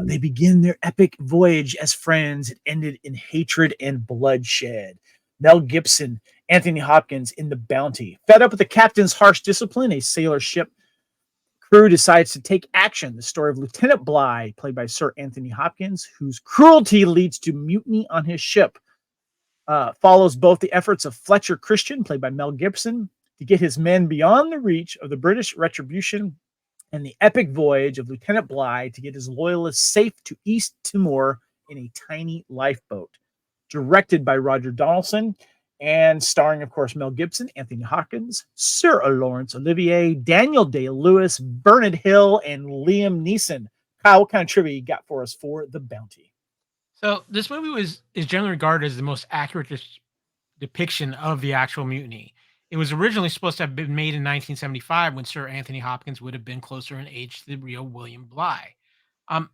They begin their epic voyage as friends. It ended in hatred and bloodshed. Mel Gibson, Anthony Hopkins in The Bounty. Fed up with the captain's harsh discipline, a sailor ship crew decides to take action. The story of Lieutenant Bligh, played by Sir Anthony Hopkins, whose cruelty leads to mutiny on his ship. Follows both the efforts of Fletcher Christian, played by Mel Gibson, to get his men beyond the reach of the British retribution, and the epic voyage of Lieutenant Bligh to get his loyalists safe to East Timor in a tiny lifeboat. Directed by Roger Donaldson and starring, of course, Mel Gibson, Anthony Hopkins, Sir Laurence Olivier, Daniel Day-Lewis, Bernard Hill, and Liam Neeson. Kyle, what kind of trivia you got for us for The Bounty? So this movie is generally regarded as the most accurate depiction of the actual mutiny. It was originally supposed to have been made in 1975 when Sir Anthony Hopkins would have been closer in age to the real William Bligh.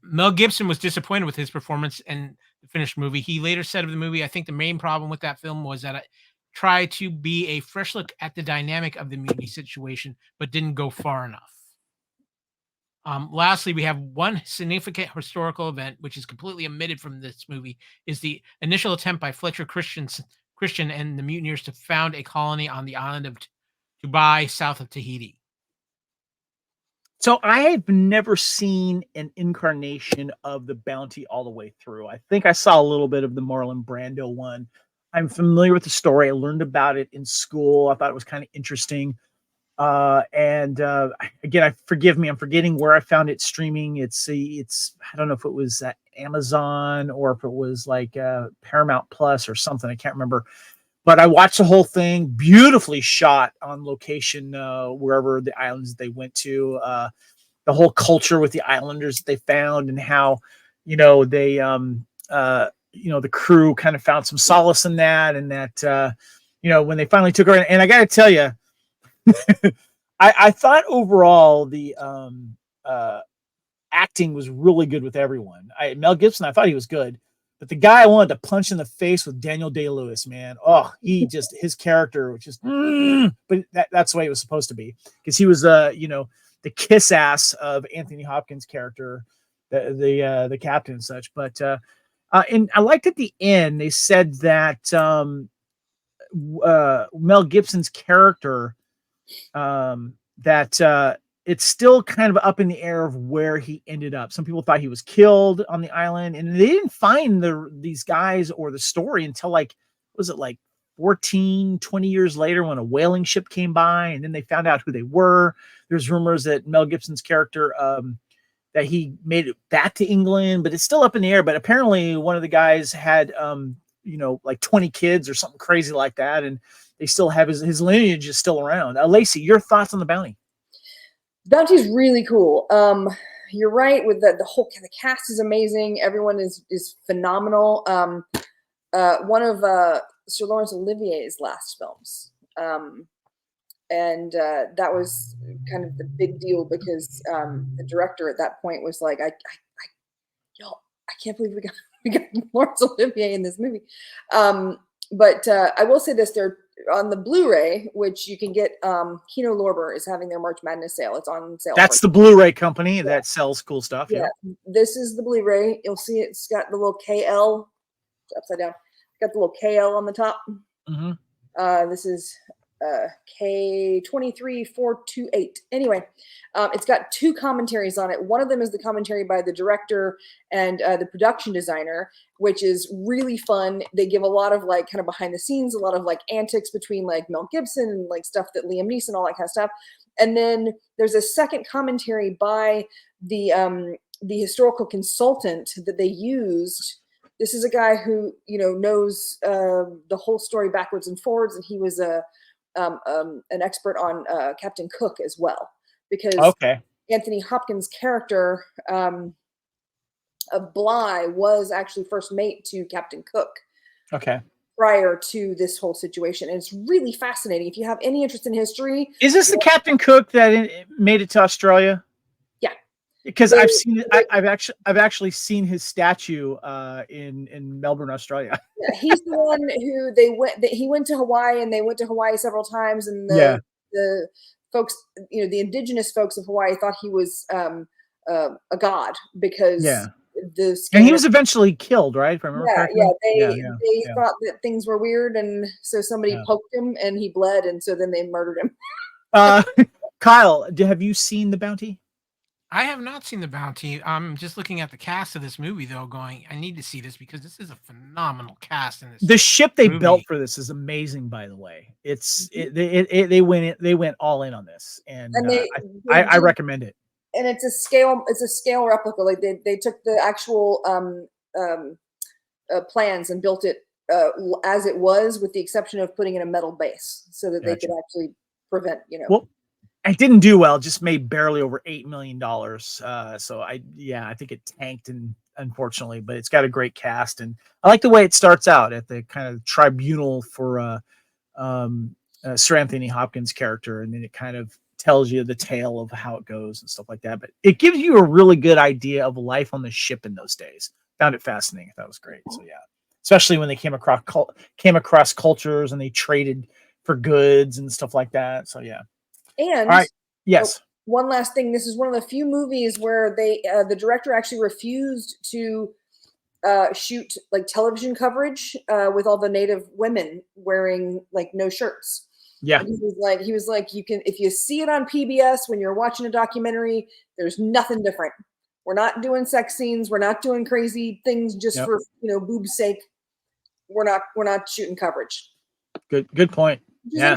Mel Gibson was disappointed with his performance in the finished movie. He later said of the movie, I think the main problem with that film was that it tried to be a fresh look at the dynamic of the mutiny situation, but didn't go far enough. Lastly, we have one significant historical event, which is completely omitted from this movie, is the initial attempt by Fletcher Christian and the mutineers to found a colony on the island of Dubai, south of Tahiti. So I have never seen an incarnation of The Bounty all the way through. I think I saw a little bit of the Marlon Brando one. I'm familiar with the story. I learned about it in school. I thought it was kind of interesting. Again, forgive me, I'm forgetting where I found it streaming. It's I don't know if it was Amazon or if it was like Paramount Plus or something. I can't remember, but I watched the whole thing. Beautifully shot on location, wherever the islands they went to. The whole culture with the islanders that they found, and how they the crew kind of found some solace in that, and that when they finally took her in. And I got to tell you. I thought overall the acting was really good with everyone. Mel Gibson, I thought he was good, But the guy I wanted to punch in the face with Daniel Day-Lewis, man. Oh, his character was just, but that's the way it was supposed to be, because he was, the kiss ass of Anthony Hopkins' character, the captain and such. But and I liked at the end they said that Mel Gibson's character, that it's still kind of up in the air of where he ended up. Some people thought he was killed on the island, and they didn't find these guys or the story until was it 14, 20 years later, when a whaling ship came by, and then they found out who they were. There's rumors that Mel Gibson's character, that he made it back to England, but it's still up in the air. But apparently one of the guys had, 20 kids or something crazy like that. And they still have his lineage is still around. Lacee, your thoughts on the bounty? Bounty's really cool. You're right with the cast is amazing. Everyone is phenomenal. One of Sir Laurence Olivier's last films. And that was kind of the big deal, because the director at that point was like, I can't believe we got Laurence Olivier in this movie. But I will say this: they're on the Blu-ray, which you can get. Kino Lorber is having their March Madness sale. It's on sale. That's the Blu-ray company that sells cool stuff. Yeah. This is the Blu-ray. You'll see it's got the little KL upside down. It's got the little KL on the top. Mm-hmm. This is K23428. Anyway, it's got 2 commentaries on it. One of them is the commentary by the director and the production designer, which is really fun. They give a lot of kind of behind the scenes, a lot of antics between Mel Gibson and stuff that Liam Neeson, all that kind of stuff. And then there's a second commentary by the historical consultant that they used. This is a guy who knows the whole story backwards and forwards, and he was an expert on Captain Cook as well, because Anthony Hopkins' character of Bligh was actually first mate to Captain Cook. Prior to this whole situation. And it's really fascinating. If you have any interest in history. Is this the Captain Cook that made it to Australia? Yeah. Because I've seen I've actually seen his statue in Melbourne, Australia. Yeah, he's the one who he went to Hawaii, and they went to Hawaii several times, and the folks, the indigenous folks of Hawaii thought he was a god, because and he was eventually killed, right? If I remember correctly. They thought that things were weird, and so somebody poked him and he bled, and so then they murdered him. Kyle, have you seen The Bounty? I have not seen The Bounty. I'm just looking at the cast of this movie, though, going, I need to see this, because this is a phenomenal cast in this. The ship they built for this is amazing, by the way. They went all in on this, and I recommend it. And it's a scale replica. They took the actual plans and built it as it was, with the exception of putting in a metal base, so that they could actually prevent. Well, it didn't do well. Just made barely over $8 million. So I think it tanked, and unfortunately, but it's got a great cast, and I like the way it starts out at the kind of tribunal for Sir Anthony Hopkins' character, and then it kind of tells you the tale of how it goes and stuff like that. But it gives you a really good idea of life on the ship in those days. Found it fascinating. That was great. So especially when they came across cultures and they traded for goods and stuff like that. So And all right. Yes. One last thing. This is one of the few movies where the director actually refused to shoot television coverage with all the Native women wearing no shirts. Yeah. And he was like, you can, if you see it on PBS when you're watching a documentary, there's nothing different. We're not doing sex scenes. We're not doing crazy things just for boob's sake. We're not shooting coverage. Good point. Yeah.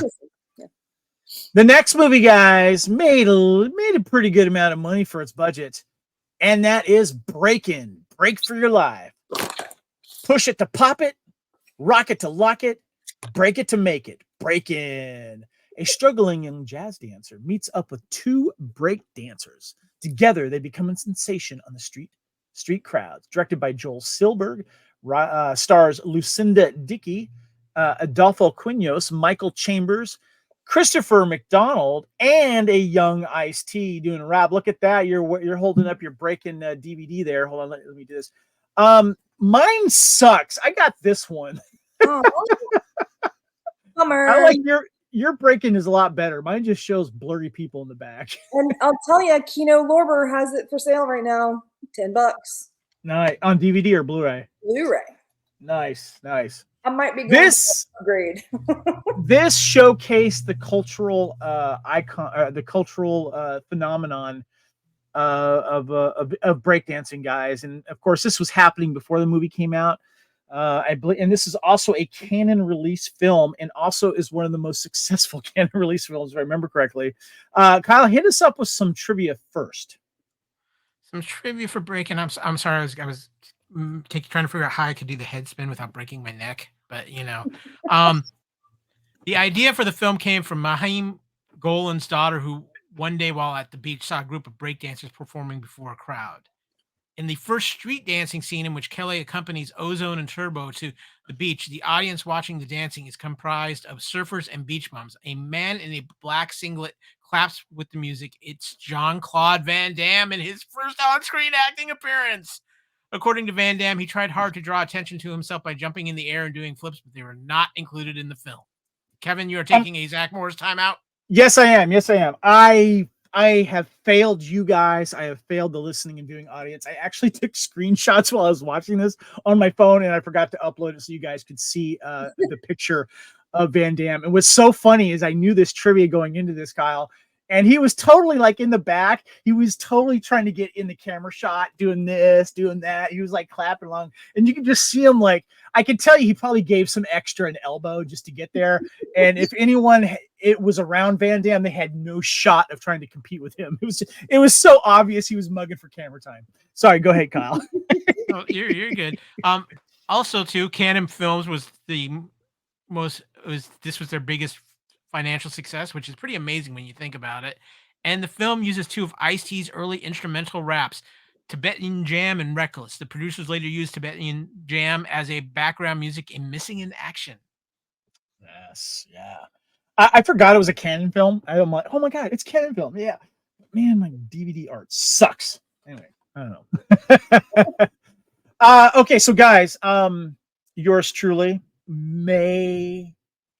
The next movie, guys, made a pretty good amount of money for its budget, and that is Breakin. Break for your life. Push it to pop it, rock it to lock it, break it to make it. Breakin. A struggling young jazz dancer meets up with 2 break dancers. Together, they become a sensation on the street crowds. Directed by Joel Silberg, stars Lucinda Dickey, Adolfo Quinos, Michael Chambers, Christopher McDonald, and a young Ice-T doing a rap. Look at that. You're holding up your Breakin' DVD there. Hold on, let me do this. Mine sucks. I got this one. Oh, bummer. I like your Breakin is a lot better. Mine just shows blurry people in the back. And I'll tell you, Kino Lorber has it for sale right now. $10. Nice. On DVD or Blu-ray? Blu-ray. Nice. I might be going This to upgrade. this showcased the cultural icon, the cultural phenomenon of breakdancing, guys. And of course, this was happening before the movie came out. I believe, and this is also a canon release film, and also is one of the most successful canon release films, if I remember correctly. Kyle, hit us up with some trivia first. Some trivia for Breakin. I'm sorry, I was trying to figure out how I could do the head spin without breaking my neck, but the idea for the film came from Mahim Golan's daughter, who one day while at the beach saw a group of breakdancers performing before a crowd. In the first street dancing scene, in which Kelly accompanies Ozone and Turbo to the beach, the audience watching the dancing is comprised of surfers and beach bums. A man in a black singlet claps with the music. It's Jean-Claude Van Damme in his first on-screen acting appearance. According to Van Damme, he tried hard to draw attention to himself by jumping in the air and doing flips, but they were not included in the film. Kevin, you are taking a Zach Morris timeout? Yes, I am. I have failed you guys. I have failed the listening and viewing audience. I actually took screenshots while I was watching this on my phone, and I forgot to upload it so you guys could see the picture of Van Damme. And what's so funny is I knew this trivia going into this, Kyle, and he was totally like in the back. He was totally trying to get in the camera shot, doing this, doing that. He was like clapping along, and you could just see him. Like, I could tell you, he probably gave some extra an elbow just to get there. And if anyone it was around Van Damme, they had no shot of trying to compete with him. It was so obvious he was mugging for camera time. Sorry, go ahead, Kyle. Oh, you're good. Also, too, Canon Films was this was their biggest financial success, which is pretty amazing when you think about it. And the film uses two of Ice-T's early instrumental raps, Tibetan Jam and Reckless. The producers later used Tibetan Jam as a background music in Missing in Action. Yes, yeah. I forgot it was a Canon film. I'm like, oh my god, it's Canon film. Yeah, man, my DVD art sucks. Anyway, I don't know. Okay, so guys, yours truly may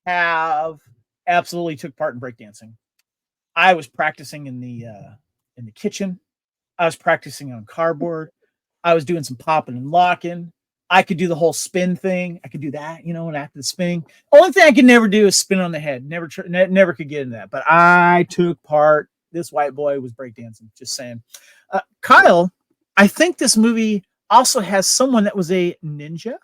have absolutely took part in breakdancing. I was practicing in the kitchen. I was practicing on cardboard. I was doing some popping and locking. I could do the whole spin thing. I could do that, and after the spinning, only thing I could never do is spin on the head. Never could get into that. But I took part. This white boy was breakdancing. Just saying. Kyle, I think this movie also has someone that was a ninja.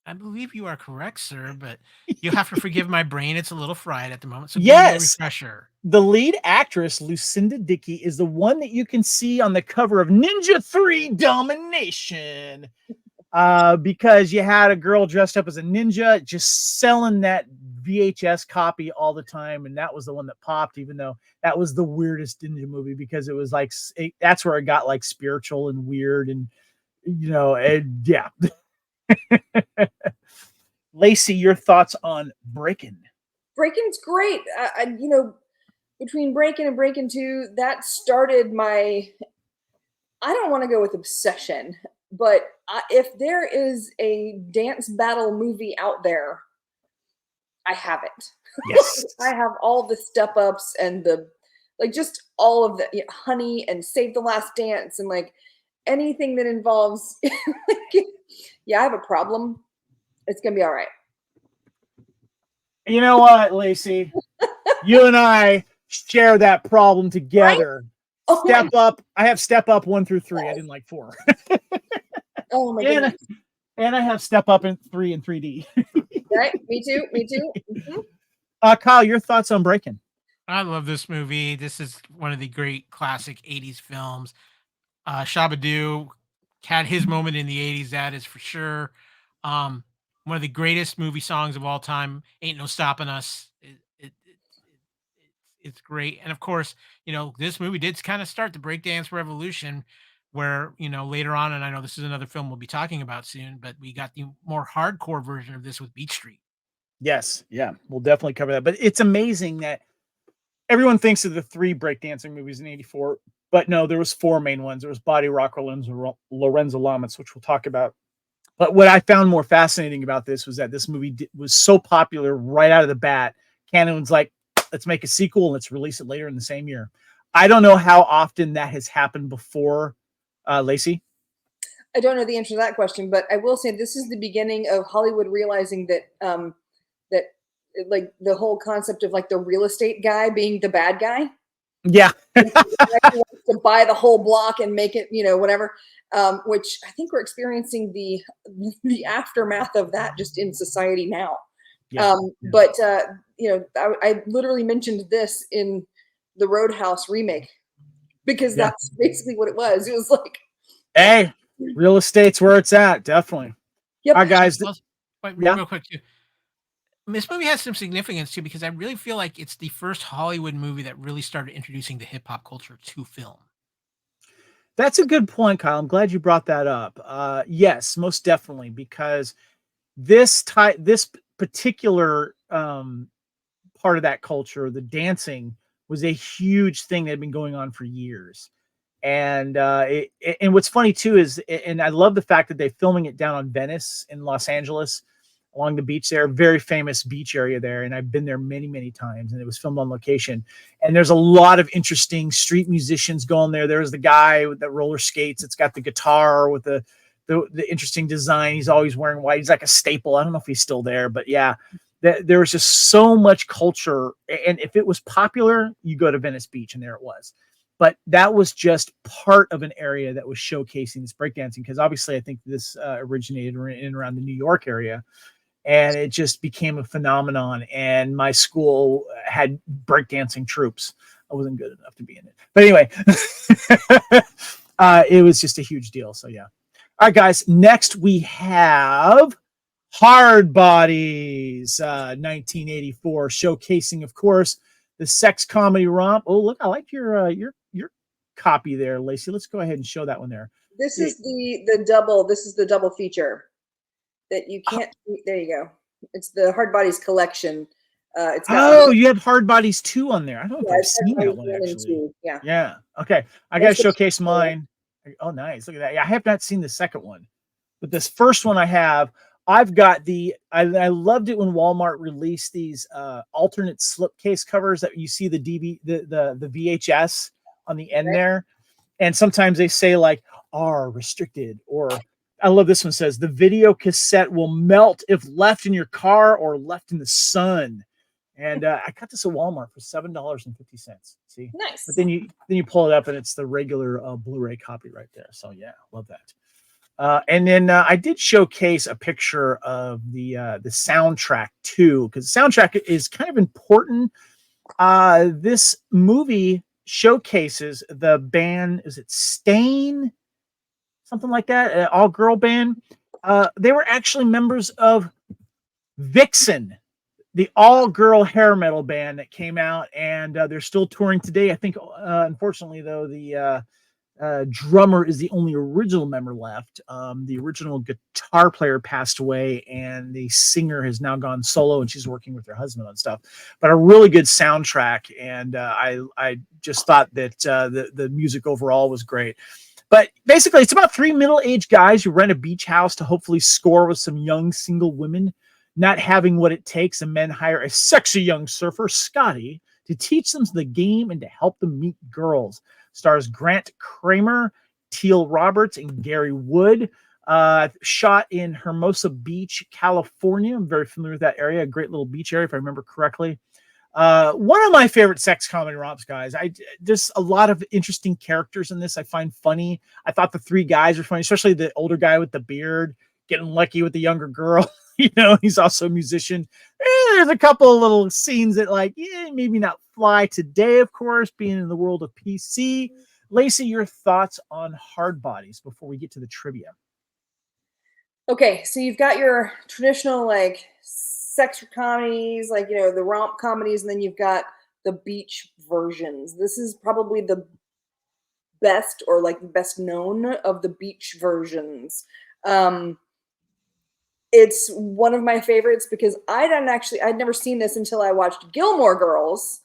I believe you are correct, sir, but you'll have to forgive my brain. It's a little fried at the moment. So yes, refresher. The lead actress, Lucinda Dickey, is the one that you can see on the cover of Ninja 3 Domination. Because you had a girl dressed up as a ninja just selling that VHS copy all the time. And that was the one that popped, even though that was the weirdest ninja movie, because it was like, that's where it got like spiritual and weird. And, yeah. Lacee, your thoughts on Breakin? Breakin's great. Between Breakin and Breakin 2, that started my, I don't want to go with obsession, but if there is a dance battle movie out there, I have it. Yes. I have all the step ups and just all of the Honey and Save the Last Dance and like anything that involves, I have a problem. It's going to be all right. You know what, Lacee? You and I share that problem together. Right? Oh, Step Up. I have Step Up 1 through 3. I didn't like 4. Oh my goodness. And I have Step Up in 3 and 3D. Right? Me too. Mm-hmm. Kyle, your thoughts on Breakin? I love this movie. This is one of the great classic 80s films. Shabba-Doo had his moment in the 80s, that is for sure. One of the greatest movie songs of all time, Ain't No Stopping Us. It's great. And of course, this movie did kind of start the breakdance revolution where, later on, and I know this is another film we'll be talking about soon, but we got the more hardcore version of this with Beat Street. Yes. Yeah, we'll definitely cover that. But it's amazing that everyone thinks of the 3 breakdancing movies in '84. But no, there was 4 main ones. There was Body Rock, Lorenzo Lamas, which we'll talk about. But what I found more fascinating about this was that this movie was so popular right out of the bat. Canon's like, let's make a sequel and let's release it later in the same year. I don't know how often that has happened before, Lacey. I don't know the answer to that question, but I will say this is the beginning of Hollywood realizing that that like the whole concept of like the real estate guy being the bad guy. Yeah. To buy the whole block and make it, whatever. Which I think we're experiencing the aftermath of that just in society now. Yeah. But I literally mentioned this in the Roadhouse remake because that's basically what it was. It was like, hey, real estate's where it's at, definitely. Yep. All right, guys. Real quick too. This movie has some significance too because I really feel like it's the first Hollywood movie that really started introducing the hip hop culture to film. That's a good point, Kyle. I'm glad you brought that up. Yes, most definitely, because this particular part of that culture, the dancing, was a huge thing that had been going on for years. And and what's funny too is, and I love the fact that they're filming it down on Venice in Los Angeles, along the beach there, very famous beach area there. And I've been there many, many times, and it was filmed on location. And there's a lot of interesting street musicians going there. There's the guy with the roller skates. It's got the guitar with the interesting design. He's always wearing white. He's like a staple. I don't know if he's still there, but yeah, there was just so much culture. And if it was popular, you go to Venice Beach, and there it was. But that was just part of an area that was showcasing this breakdancing, because obviously I think this originated in around the New York area. And it just became a phenomenon. And my school had breakdancing troops. I wasn't good enough to be in it. But anyway, it was just a huge deal. So, yeah. All right, guys. Next, we have Hardbodies, 1984, showcasing, of course, the sex comedy romp. Oh, look, I like your copy there, Lacey. Let's go ahead and show that one there. This is the double. This is the double feature that you can't. There you go. It's the Hardbodies collection. It's got you have Hardbodies 2 on there. I don't know if I've seen that one actually. Yeah. Okay. I got to showcase mine. Oh, nice. Look at that. Yeah, I have not seen the second one, but this first one I've got I loved it when Walmart released these alternate slipcase covers that you see the VHS on the end there. And sometimes they say like R restricted, or I love this one, says the video cassette will melt if left in your car or left in the sun. And I got this at Walmart for $7.50. See, nice. But then you pull it up and it's the regular Blu-ray copy right there. So yeah, love that. And then I did showcase a picture of the soundtrack too, because the soundtrack is kind of important. This movie showcases the band. Is it Stain? Something like that. All-girl band. They were actually members of Vixen, the all-girl hair metal band that came out, and they're still touring today. I think, unfortunately, though, the drummer is the only original member left. The original guitar player passed away, and the singer has now gone solo, and she's working with her husband on stuff. But a really good soundtrack, and I just thought that the music overall was great. But basically, it's about 3 middle-aged guys who rent a beach house to hopefully score with some young single women. Not having what it takes, the men hire a sexy young surfer, Scotty, to teach them the game and to help them meet girls. Stars Grant Kramer, Teal Roberts, and Gary Wood. Shot in Hermosa Beach, California. I'm very familiar with that area. A great little beach area, if I remember correctly. One of my favorite sex comedy romps, guys. There's a lot of interesting characters in this I find funny. I thought the 3 guys were funny, especially the older guy with the beard getting lucky with the younger girl. He's also a musician. There's a couple of little scenes that maybe not fly today, of course, being in the world of PC. Lacey, your thoughts on Hardbodies before we get to the trivia? Okay, so you've got your traditional sex comedies, the romp comedies, and then you've got the beach versions. This is probably the best or best known of the beach versions. It's one of my favorites because I'd never seen this until I watched Gilmore Girls.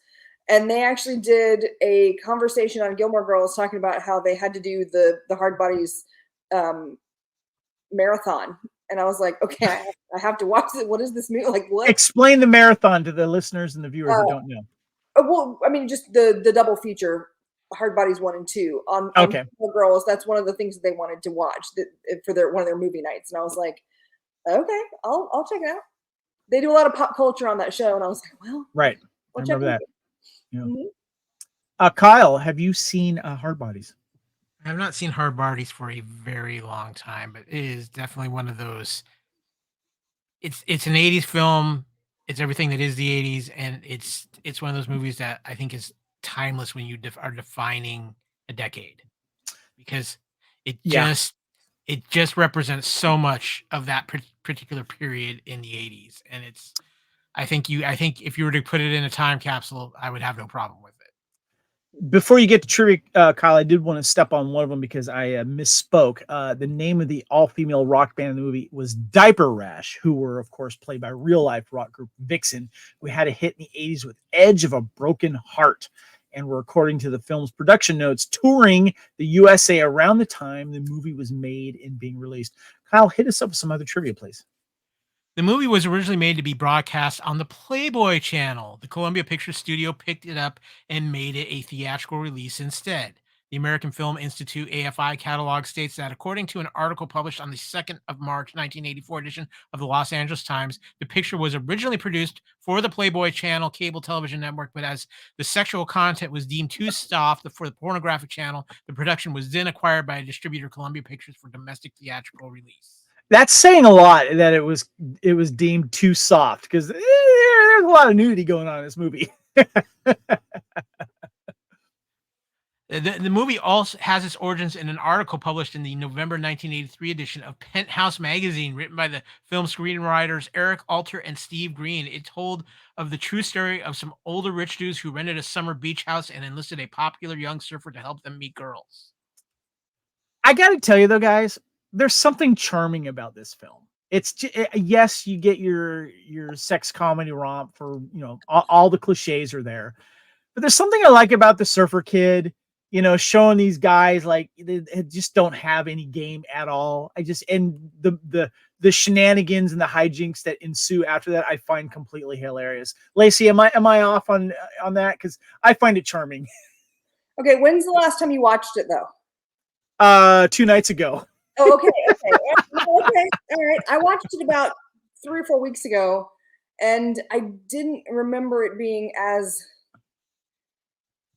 And they actually did a conversation on Gilmore Girls talking about how they had to do the Hardbodies marathon. And I was like, okay, I have to watch it. What is this movie? Like, what? Explain the marathon to the listeners and the viewers that don't know. Well, I mean, just the double feature, Hardbodies 1 and 2 on Gilmore Girls. That's one of the things that they wanted to watch for one of their movie nights. And I was like, okay, I'll check it out. They do a lot of pop culture on that show, and I was like, well, right. I remember that. Yeah. Mm-hmm. Kyle, have you seen Hardbodies? I have not seen Hardbodies for a very long time, but it is definitely one of those. It's an 80s film. It's everything that is the 80s, and it's one of those movies that I think is timeless when you are defining a decade, because it just represents so much of that particular period in the 80s, and I think if you were to put it in a time capsule, I would have no problem with it. Before you get to trivia, Kyle, I did want to step on one of them because I misspoke. The name of the all-female rock band in the movie was Diaper Rash, who were, of course, played by real-life rock group Vixen, who had a hit in the 80s with Edge of a Broken Heart, and were, according to the film's production notes, touring the USA around the time the movie was made and being released. Kyle, hit us up with some other trivia, please. The movie was originally made to be broadcast on the Playboy channel. The Columbia Pictures Studio picked it up and made it a theatrical release instead. The American Film Institute AFI catalog states that, according to an article published on the 2nd of March 1984 edition of the Los Angeles Times, the picture was originally produced for the Playboy channel cable television network, but as the sexual content was deemed too soft for the pornographic channel, the production was then acquired by a distributor, Columbia Pictures, for domestic theatrical release. That's saying a lot that it was deemed too soft, because there's a lot of nudity going on in this movie. The movie also has its origins in an article published in the November 1983 edition of Penthouse magazine, written by the film screenwriters Eric Alter and Steve Green. It told of the true story of some older rich dudes who rented a summer beach house and enlisted a popular young surfer to help them meet girls. I got to tell you, though, guys, there's something charming about this film. It's yes, you get your sex comedy romp for, all the cliches are there, but there's something I like about the surfer kid, showing these guys like they just don't have any game at all. And the shenanigans and the hijinks that ensue after that, I find completely hilarious. Lacee, am I off on that? Because I find it charming. Okay, when's the last time you watched it though? 2 nights ago. Oh, okay. All right. I watched it about 3 or 4 weeks ago, and I didn't remember it being as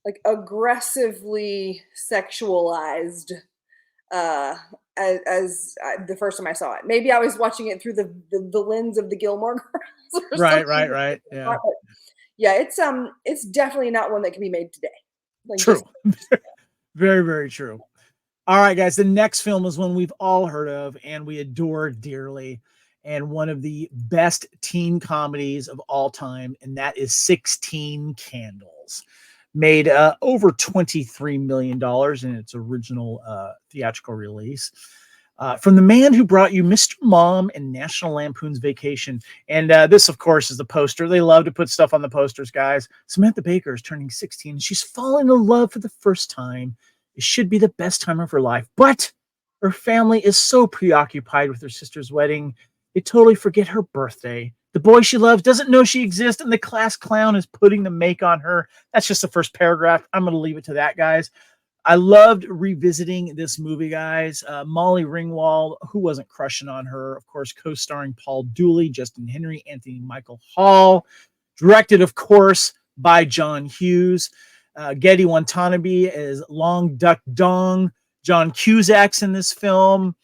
like aggressively sexualized as the first time I saw it. Maybe I was watching it through the lens of the Gilmore Girls. Right. Yeah. Yeah, it's definitely not one that can be made today. Like, true. Very, very true. All right, guys. The next film is one we've all heard of and we adore dearly, and one of the best teen comedies of all time, and that is 16 Candles. Made over $23 million in its original theatrical release. From the man who brought you Mr. Mom and National Lampoon's Vacation. And this, of course, is the poster. They love to put stuff on the posters, guys. Samantha Baker is turning 16. She's fallen in love for the first time. It should be the best time of her life. But her family is so preoccupied with her sister's wedding, they totally forget her birthday. The boy she loves doesn't know she exists, and the class clown is putting the make on her. That's just the first paragraph. I'm going to leave it to that, guys. I loved revisiting this movie, guys. Molly Ringwald, who wasn't crushing on her, of course, co-starring Paul Dooley, Justin Henry, Anthony Michael Hall. Directed, of course, by John Hughes. Getty Watanabe is Long Duck Dong. John Cusack's in this film.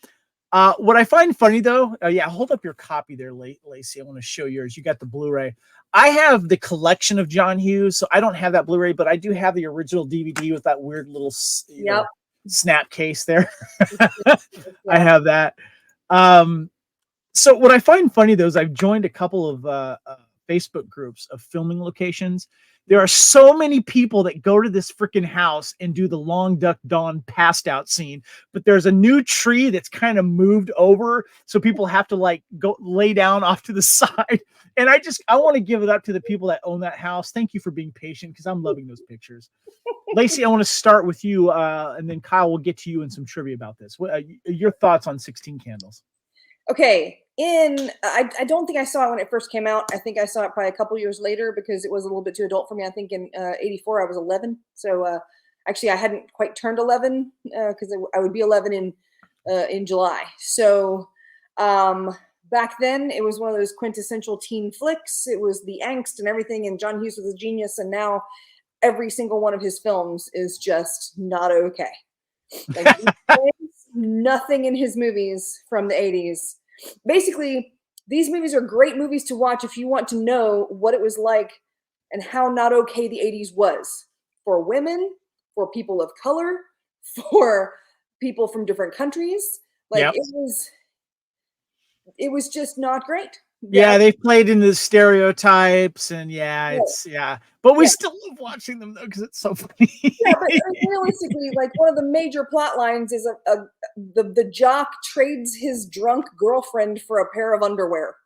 What I find funny, though, hold up your copy there, Lacee. I want to show yours. You got the Blu-ray. I have the collection of John Hughes, so I don't have that Blu-ray, but I do have the original DVD with that weird little snap case there. I have that. So what I find funny, though, is I've joined a couple of Facebook groups of filming locations, There are so many people that go to this freaking house and do the Long Duck Dawn passed out scene, but there's a new tree that's kind of moved over, so people have to like go lay down off to the side. And I want to give it up to the people that own that house. Thank you for being patient, because I'm loving those pictures. Lacee, I want to start with you, and then Kyle will get to you and some trivia about this. What your thoughts on 16 Candles? Okay, I don't think I saw it when it first came out. I think I saw it probably a couple years later because it was a little bit too adult for me. I think in '84 I was 11, so actually I hadn't quite turned 11 because I would be 11 in July. So back then it was one of those quintessential teen flicks. It was the angst and everything, and John Hughes was a genius. And now every single one of his films is just not okay. Like, nothing in his movies from the 80s. Basically, these movies are great movies to watch if you want to know what it was like and how not okay the 80s was for women, for people of color, for people from different countries. Like, Yep. it was just not great. Yeah, they played into the stereotypes, and but we still love watching them though because it's so funny. Yeah, but realistically, like, one of the major plot lines is the jock trades his drunk girlfriend for a pair of underwear.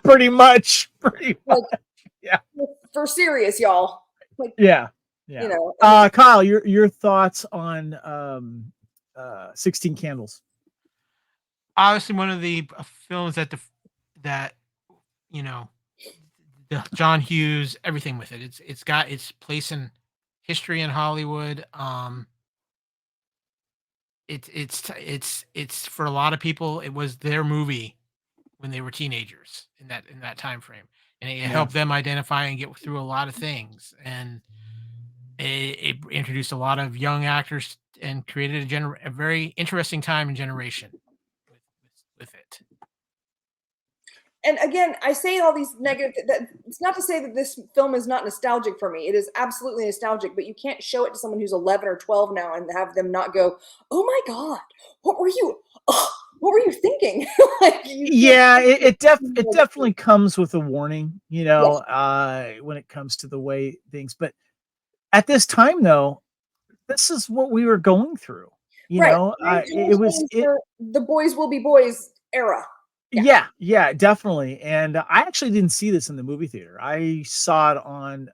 pretty much. Like, yeah, for serious, y'all. Like, yeah. You know, Kyle, your thoughts on 16 Candles? Obviously, one of the films that you know, the John Hughes, everything with it. It's got its place in history in Hollywood. It's for a lot of people, it was their movie when they were teenagers in that time frame, and it helped them identify and get through a lot of things. And it introduced a lot of young actors and created a very interesting time and generation with it. And again, I say all these negative. It's not to say that this film is not nostalgic for me. It is absolutely nostalgic, but you can't show it to someone who's 11 or 12 now and have them not go, "Oh my God, what were you thinking?" Like, it definitely comes with a warning, when it comes to the way things. But at this time, though, this is what we were going through. It was the boys will be boys era. Yeah, definitely. And I actually didn't see this in the movie theater. I saw it on.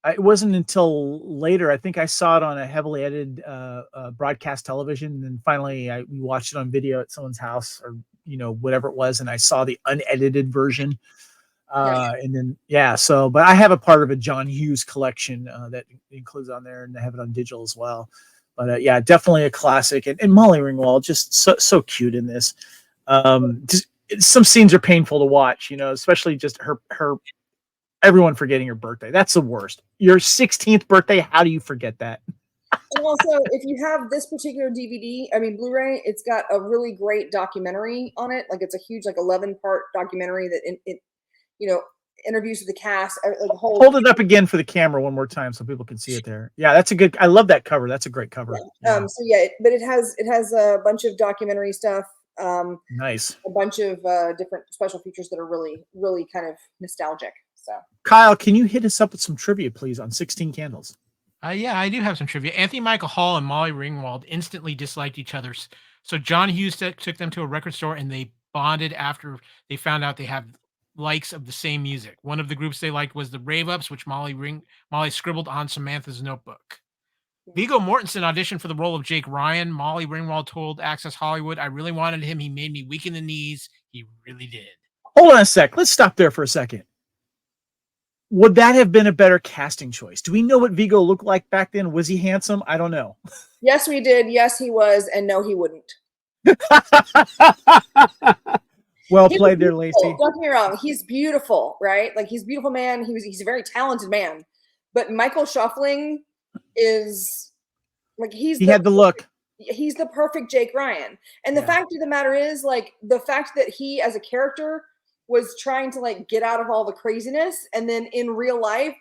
It wasn't until later. I think I saw it on a heavily edited broadcast television, and then finally we watched it on video at someone's house, or whatever it was, and I saw the unedited version. And then so, but I have a part of a John Hughes collection that includes on there, and I have it on digital as well. But definitely a classic. And Molly Ringwald, just so cute in this. Just some scenes are painful to watch, especially just her everyone forgetting her birthday. That's the worst. Your 16th birthday, how do you forget that? And also, if you have this particular Blu-ray, it's got a really great documentary on it. Like, it's a huge 11-part documentary that it interviews with the cast. Hold it up again for the camera one more time so people can see it there. Yeah, that's a good. I love that cover. That's a great cover. Yeah. But it has a bunch of documentary stuff. Nice. A bunch of different special features that are really, really kind of nostalgic. So, Kyle, can you hit us up with some trivia, please, on 16 Candles? Yeah, I do have some trivia. Anthony Michael Hall and Molly Ringwald instantly disliked each other. So John Hughes took them to a record store, and they bonded after they found out they have likes of the same music. One of the groups they liked was the Rave Ups, which Molly scribbled on Samantha's notebook. Viggo Mortensen auditioned for the role of Jake Ryan. Molly Ringwald told Access Hollywood, "I really wanted him. He made me weak in the knees. He really did." Hold on a sec. Let's stop there for a second. Would that have been a better casting choice? Do we know what Viggo looked like back then? Was he handsome? I don't know. Yes, we did. Yes, he was. And no, he wouldn't. Well played there, Lacee. Don't get me wrong. He's beautiful, right? Like, he's a beautiful man. He's a very talented man. But Michael Shuffling is like, he had the look. He's the perfect Jake Ryan. And the fact of the matter is, like, the fact that he as a character was trying to get out of all the craziness, and then in real life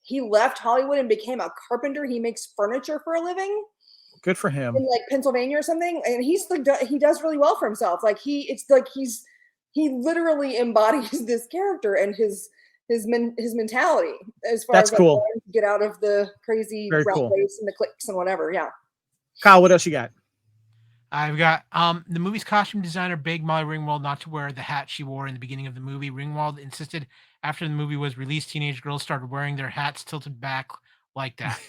he left Hollywood and became a carpenter. He makes furniture for a living. Good for him. In Pennsylvania or something, and he does really well for himself. He literally embodies this character, and his his mentality as far That's as cool. to get out of the crazy Very rat cool. race and the cliques and whatever. Yeah. Kyle, what else you got? I've got the movie's costume designer begged Molly Ringwald not to wear the hat she wore in the beginning of the movie. Ringwald insisted after the movie was released, teenage girls started wearing their hats tilted back like that.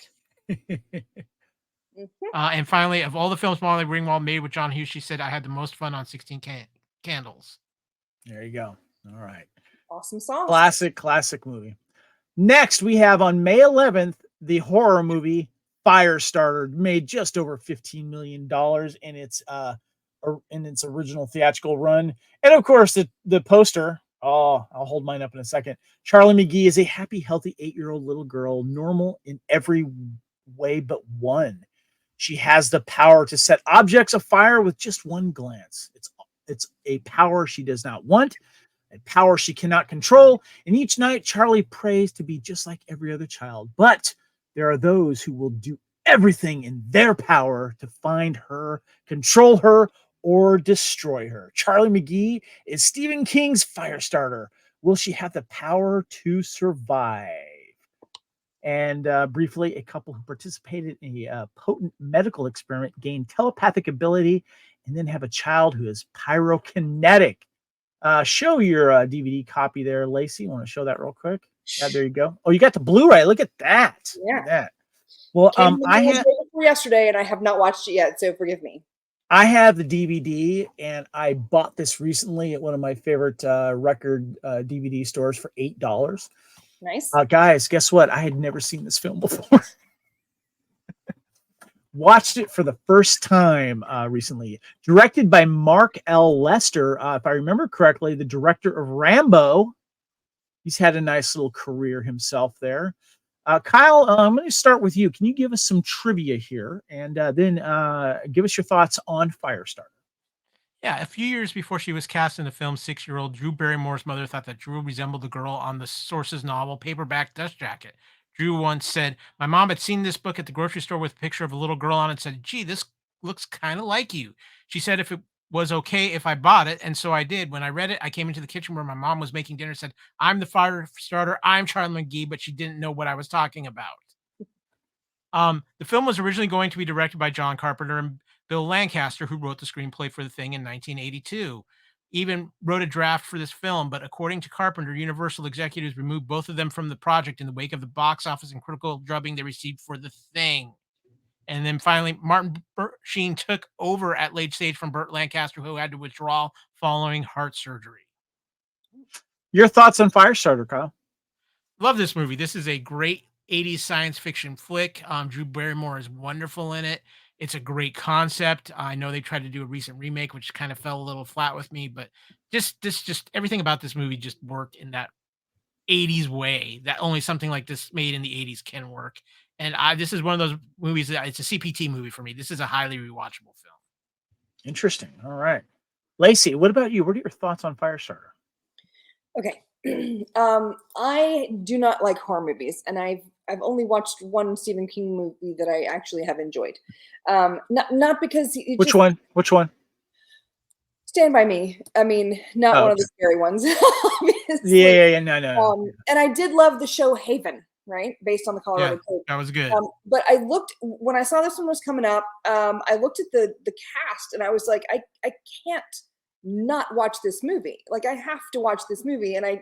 And finally, of all the films Molly Ringwald made with John Hughes, she said, I had the most fun on 16 Candles. There you go. All right. Awesome song. Classic movie. Next, we have on May 11th, the horror movie Firestarter, made just over $15 million in its original theatrical run. And of course, the poster, I'll hold mine up in a second. Charlie McGee is a happy, healthy 8-year-old little girl, normal in every way but one. She has the power to set objects afire with just one glance. It's a power she does not want, a power she cannot control. And each night, Charlie prays to be just like every other child. But there are those who will do everything in their power to find her, control her, or destroy her. Charlie McGee is Stephen King's Firestarter. Will she have the power to survive? And briefly, a couple who participated in a potent medical experiment gained telepathic ability and then have a child who is pyrokinetic. Show your DVD copy there, Lacey. You want to show that real quick? Yeah, there you go. Oh, you got the Blu-ray. Look at that. Yeah. Look at that. Well, I had yesterday and I have not watched it yet, so forgive me. I have the DVD and I bought this recently at one of my favorite record DVD stores for $8. Nice. Guys, guess what? I had never seen this film before. Watched it for the first time recently. Directed by Mark L. Lester. If I remember correctly, the director of Rambo. He's had a nice little career himself there. Kyle, I'm going to start with you. Can you give us some trivia here and then give us your thoughts on Firestarter? Yeah, a few years before she was cast in the film, 6-year-old Drew Barrymore's mother thought that Drew resembled the girl on the source's novel Paperback Dust Jacket. Drew once said, my mom had seen this book at the grocery store with a picture of a little girl on it and said, gee, this looks kind of like you. She said if it was okay if I bought it, and so I did. When I read it, I came into the kitchen where my mom was making dinner, said, I'm the Firestarter, I'm Charlie McGee, but she didn't know what I was talking about. The film was originally going to be directed by John Carpenter and Bill Lancaster, who wrote the screenplay for The Thing in 1982. Even wrote a draft for this film, but according to Carpenter, Universal executives removed both of them from the project in the wake of the box office and critical drubbing they received for The Thing. And then finally, Martin Sheen took over at late stage from Burt Lancaster, who had to withdraw following heart surgery. Your thoughts on Firestarter, Kyle? Love this movie. This is a great 80s science fiction flick. Drew Barrymore is wonderful in it. It's a great concept. I know they tried to do a recent remake, which kind of fell a little flat with me, but just everything about this movie just worked in that 80s way that only something like this made in the 80s can work. And this is one of those movies that it's a CPT movie for me. This is a highly rewatchable film. Interesting. All right. Lacey, what about you? What are your thoughts on Firestarter? Okay. I do not like horror movies, and I've only watched one Stephen King movie that I actually have enjoyed. Not because Which one? Stand By Me. I mean, not one of the scary ones. Yeah. No. And I did love the show Haven, right? Based on the Colorado Code. That was good. But I looked when I saw this one was coming up. I looked at the cast, and I was like, I can't not watch this movie. Like, I have to watch this movie, and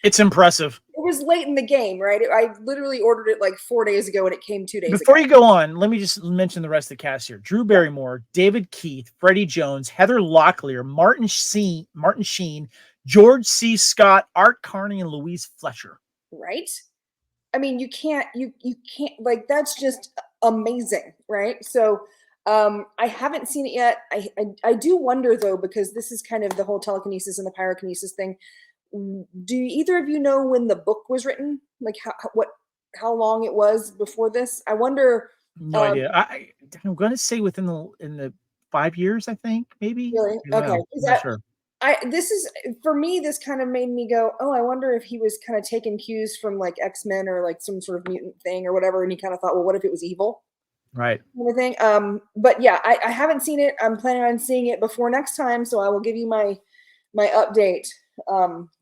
it's impressive. It was late in the game, right? I literally ordered it like 4 days ago, and it came 2 days ago. Before you go on, let me just mention the rest of the cast here. Drew Barrymore, David Keith, Freddie Jones, Heather Locklear, Martin Sheen, George C. Scott, Art Carney, and Louise Fletcher. Right? I mean, you can't, like, that's just amazing, right? So I haven't seen it yet. I do wonder, though, because this is kind of the whole telekinesis and the pyrokinesis thing. Do either of you know when the book was written? Like how long it was before this? I wonder. No idea. I'm going to say within the 5 years, I think, maybe. Really? Okay. I'm not sure. This is, for me, this kind of made me go, oh, I wonder if he was kind of taking cues from like X-Men or like some sort of mutant thing or whatever. And he kind of thought, well, what if it was evil? Right. Kind of thing. But yeah, I haven't seen it. I'm planning on seeing it before next time. So I will give you my update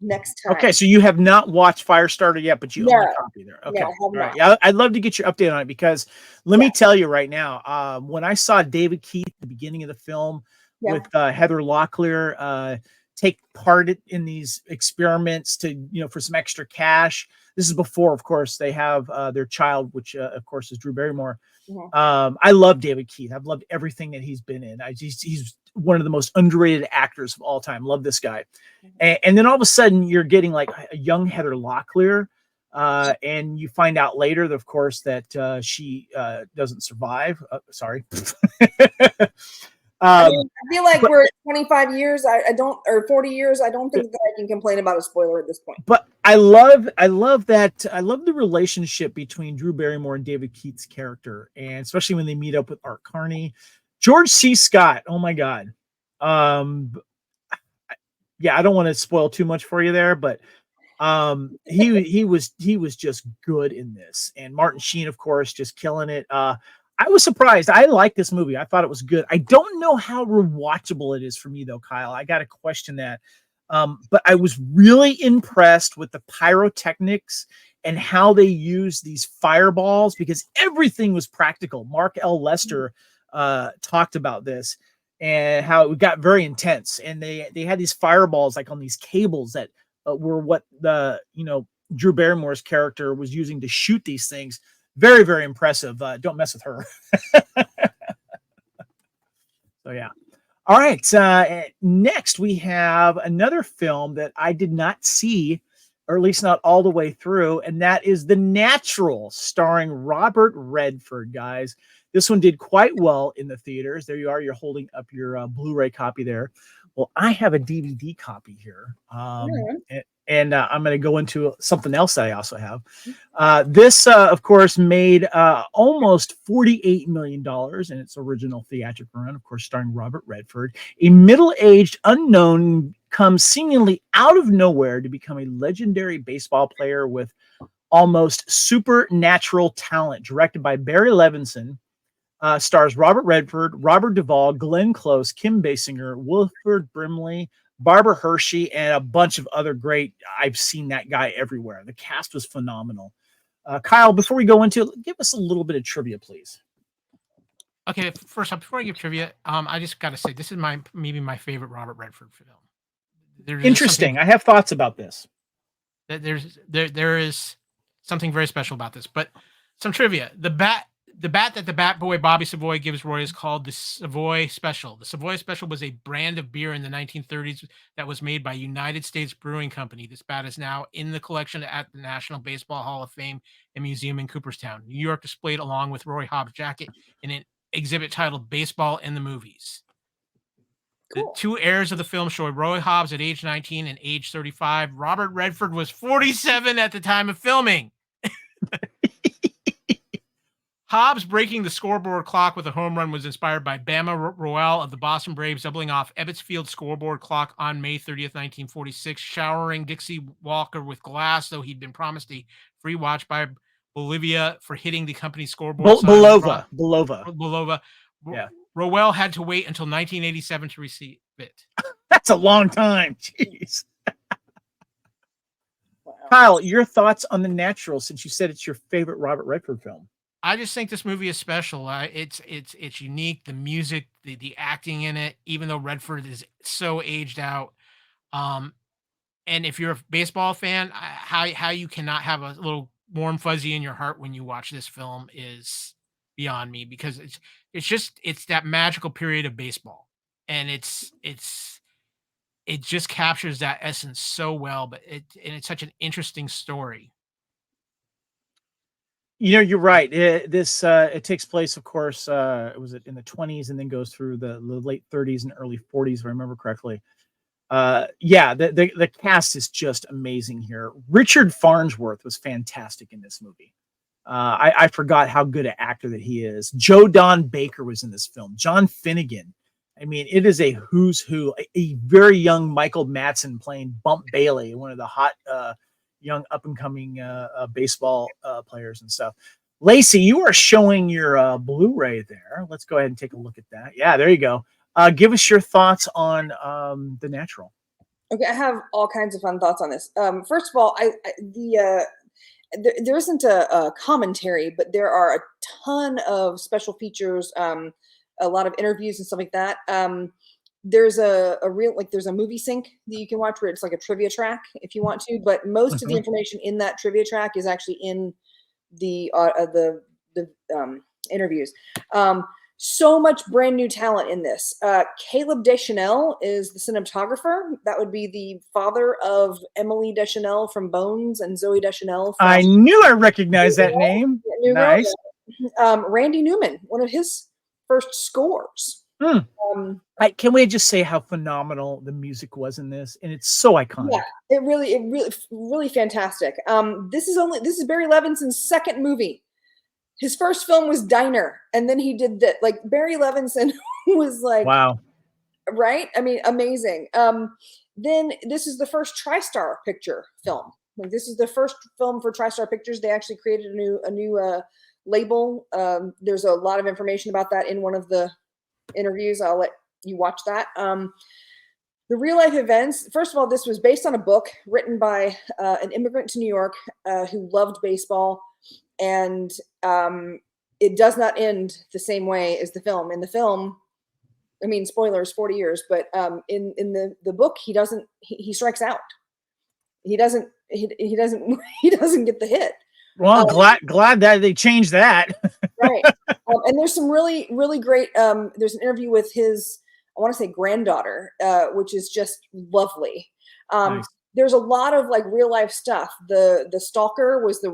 next time. Okay, so you have not watched Firestarter yet, but you own a copy there. Okay, no, I have all right. not. Yeah, I'd love to get your update on it because let me tell you right now, when I saw David Keith at the beginning of the film with Heather Locklear take part in these experiments to, for some extra cash. This is before, of course, they have their child, which of course is Drew Barrymore. I love David Keith. I've loved everything that he's been in. He's one of the most underrated actors of all time. Love this guy. And then all of a sudden you're getting like a young Heather Locklear. And you find out later, of course, that she doesn't survive. Sorry. I feel like we're at 25 years. I don't, or 40 years. I don't think that I can complain about a spoiler at this point. But I love that. I love the relationship between Drew Barrymore and David Keith's character, and especially when they meet up with Art Carney, George C. Scott. Oh my God. Yeah, I don't want to spoil too much for you there, but he was just good in this, and Martin Sheen, of course, just killing it. I was surprised. I liked this movie. I thought it was good. I don't know how rewatchable it is for me though, Kyle. I got to question that. But I was really impressed with the pyrotechnics and how they use these fireballs, because everything was practical. Mark L. Lester talked about this and how it got very intense. And they had these fireballs like on these cables that were what the, Drew Barrymore's character was using to shoot these things. Very, very impressive. Don't mess with her. So, yeah. All right. Next, we have another film that I did not see, or at least not all the way through, and that is The Natural, starring Robert Redford, guys. This one did quite well in the theaters. There you are. You're holding up your Blu-ray copy there. Well, I have a DVD copy here. And I'm going to go into something else that I also have. This, of course, made almost $48 million in its original theatrical run, of course, starring Robert Redford. A middle-aged unknown comes seemingly out of nowhere to become a legendary baseball player with almost supernatural talent. Directed by Barry Levinson. Stars Robert Redford, Robert Duvall, Glenn Close, Kim Basinger, Wilford Brimley, Barbara Hershey, and a bunch of other great. I've seen that guy everywhere. The cast was phenomenal. Kyle, before we go into it, give us a little bit of trivia, please. Okay, first up, before I give trivia, I just got to say this is maybe my favorite Robert Redford film. Interesting. I have thoughts about this. There is something very special about this, but some trivia. The bat that the Bat Boy Bobby Savoy gives Roy is called the Savoy Special. The Savoy Special was a brand of beer in the 1930s that was made by United States Brewing Company. This bat is now in the collection at the National Baseball Hall of Fame and Museum in Cooperstown, New York, displayed along with Roy Hobbs' jacket in an exhibit titled Baseball in the Movies. Cool. The two heirs of the film show Roy Hobbs at age 19 and age 35. Robert Redford was 47 at the time of filming. Hobbs breaking the scoreboard clock with a home run was inspired by Bama Roel of the Boston Braves doubling off Ebbets Field scoreboard clock on May 30th, 1946, showering Dixie Walker with glass, though he'd been promised a free watch by Bolivia for hitting the company's scoreboard. Bulova. Yeah. Roel had to wait until 1987 to receive it. That's a long time. Jeez. Wow. Kyle, your thoughts on The Natural, since you said it's your favorite Robert Redford film? I just think this movie is special. It's unique. The music, the acting in it, even though Redford is so aged out. And if you're a baseball fan, how you cannot have a little warm fuzzy in your heart when you watch this film is beyond me, because it's that magical period of baseball, and it just captures that essence so well. But it's such an interesting story. You're right. It takes place, of course, it was in the 20s and then goes through the late 30s and early 40s, if I remember correctly. The cast is just amazing here. Richard Farnsworth was fantastic in this movie. I forgot how good an actor that he is. Joe Don Baker was in this film. John Finnegan. I mean, it is a who's who. A very young Michael Madsen playing Bump Bailey, one of the hot young up-and-coming baseball players and stuff. Lacee, you are showing your Blu-ray there. Let's go ahead and take a look at that. Yeah, there you go. Give us your thoughts on The Natural. Okay, I have all kinds of fun thoughts on this. First of all, there isn't a commentary, but there are a ton of special features, a lot of interviews and stuff like that. There's a real, like, there's a movie sync that you can watch where it's like a trivia track if you want to, but most of the information in that trivia track is actually in the interviews. So much brand new talent in this. Caleb Deschanel is the cinematographer. That would be the father of Emily Deschanel from Bones and Zoe Deschanel from I knew I recognized that name. Nice. Randy Newman, one of his first scores. Can we just say how phenomenal the music was in this? And it's so iconic. Yeah, it really fantastic. This is Barry Levinson's second movie. His first film was Diner, and then he did that. Like, Barry Levinson was like, wow, right? I mean, amazing. Then this is the first TriStar Picture film. Like, this is the first film for TriStar Pictures. They actually created a new label. There's a lot of information about that in one of the interviews. I'll let you watch that. The real life events. First of all, this was based on a book written by an immigrant to New York who loved baseball. And it does not end the same way as the film. In the film, I mean, spoilers, 40 years, but in the book, he strikes out. He doesn't get the hit. Well, glad that they changed that. Right. And there's some really, really great, there's an interview with his, I want to say, granddaughter, which is just lovely. Nice. There's a lot of like real life stuff. The stalker was a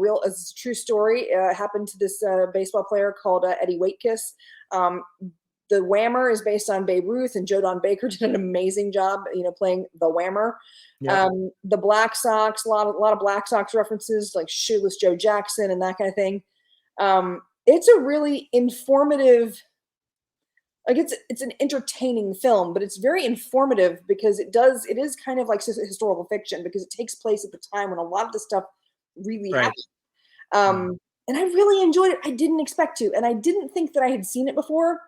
true story. Happened to this baseball player called Eddie Waitkiss. The Whammer is based on Babe Ruth, and Joe Don Baker did an amazing job, playing the Whammer. Yep. The Black Sox, a lot of Black Sox references, like Shoeless Joe Jackson and that kind of thing. It's a really informative. Like, it's an entertaining film, but it's very informative because it is kind of like historical fiction, because it takes place at the time when a lot of the stuff really happened. And I really enjoyed it. I didn't expect to, and I didn't think that I had seen it before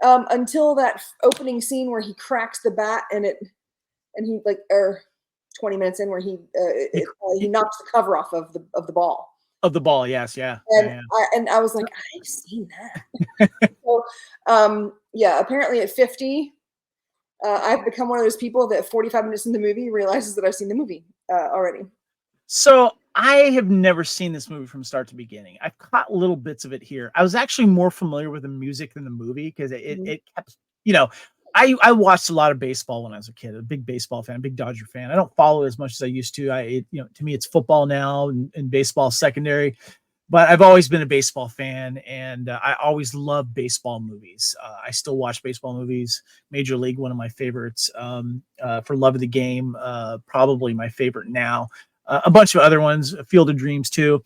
until that opening scene where he cracks the bat and he 20 minutes in where he knocks the cover off of the ball. Of the ball, yes, yeah. And I was like, I've seen that. So, apparently at 50, I've become one of those people that 45 minutes in the movie realizes that I've seen the movie already. So I have never seen this movie from start to beginning. I've caught little bits of it here. I was actually more familiar with the music than the movie because it kept, I watched a lot of baseball when I was a kid. A big baseball fan, big Dodger fan. I don't follow it as much as I used to. To me, it's football now and baseball secondary. But I've always been a baseball fan, and I always loved baseball movies. I still watch baseball movies. Major League, one of my favorites. For Love of the Game, probably my favorite now. A bunch of other ones, Field of Dreams too.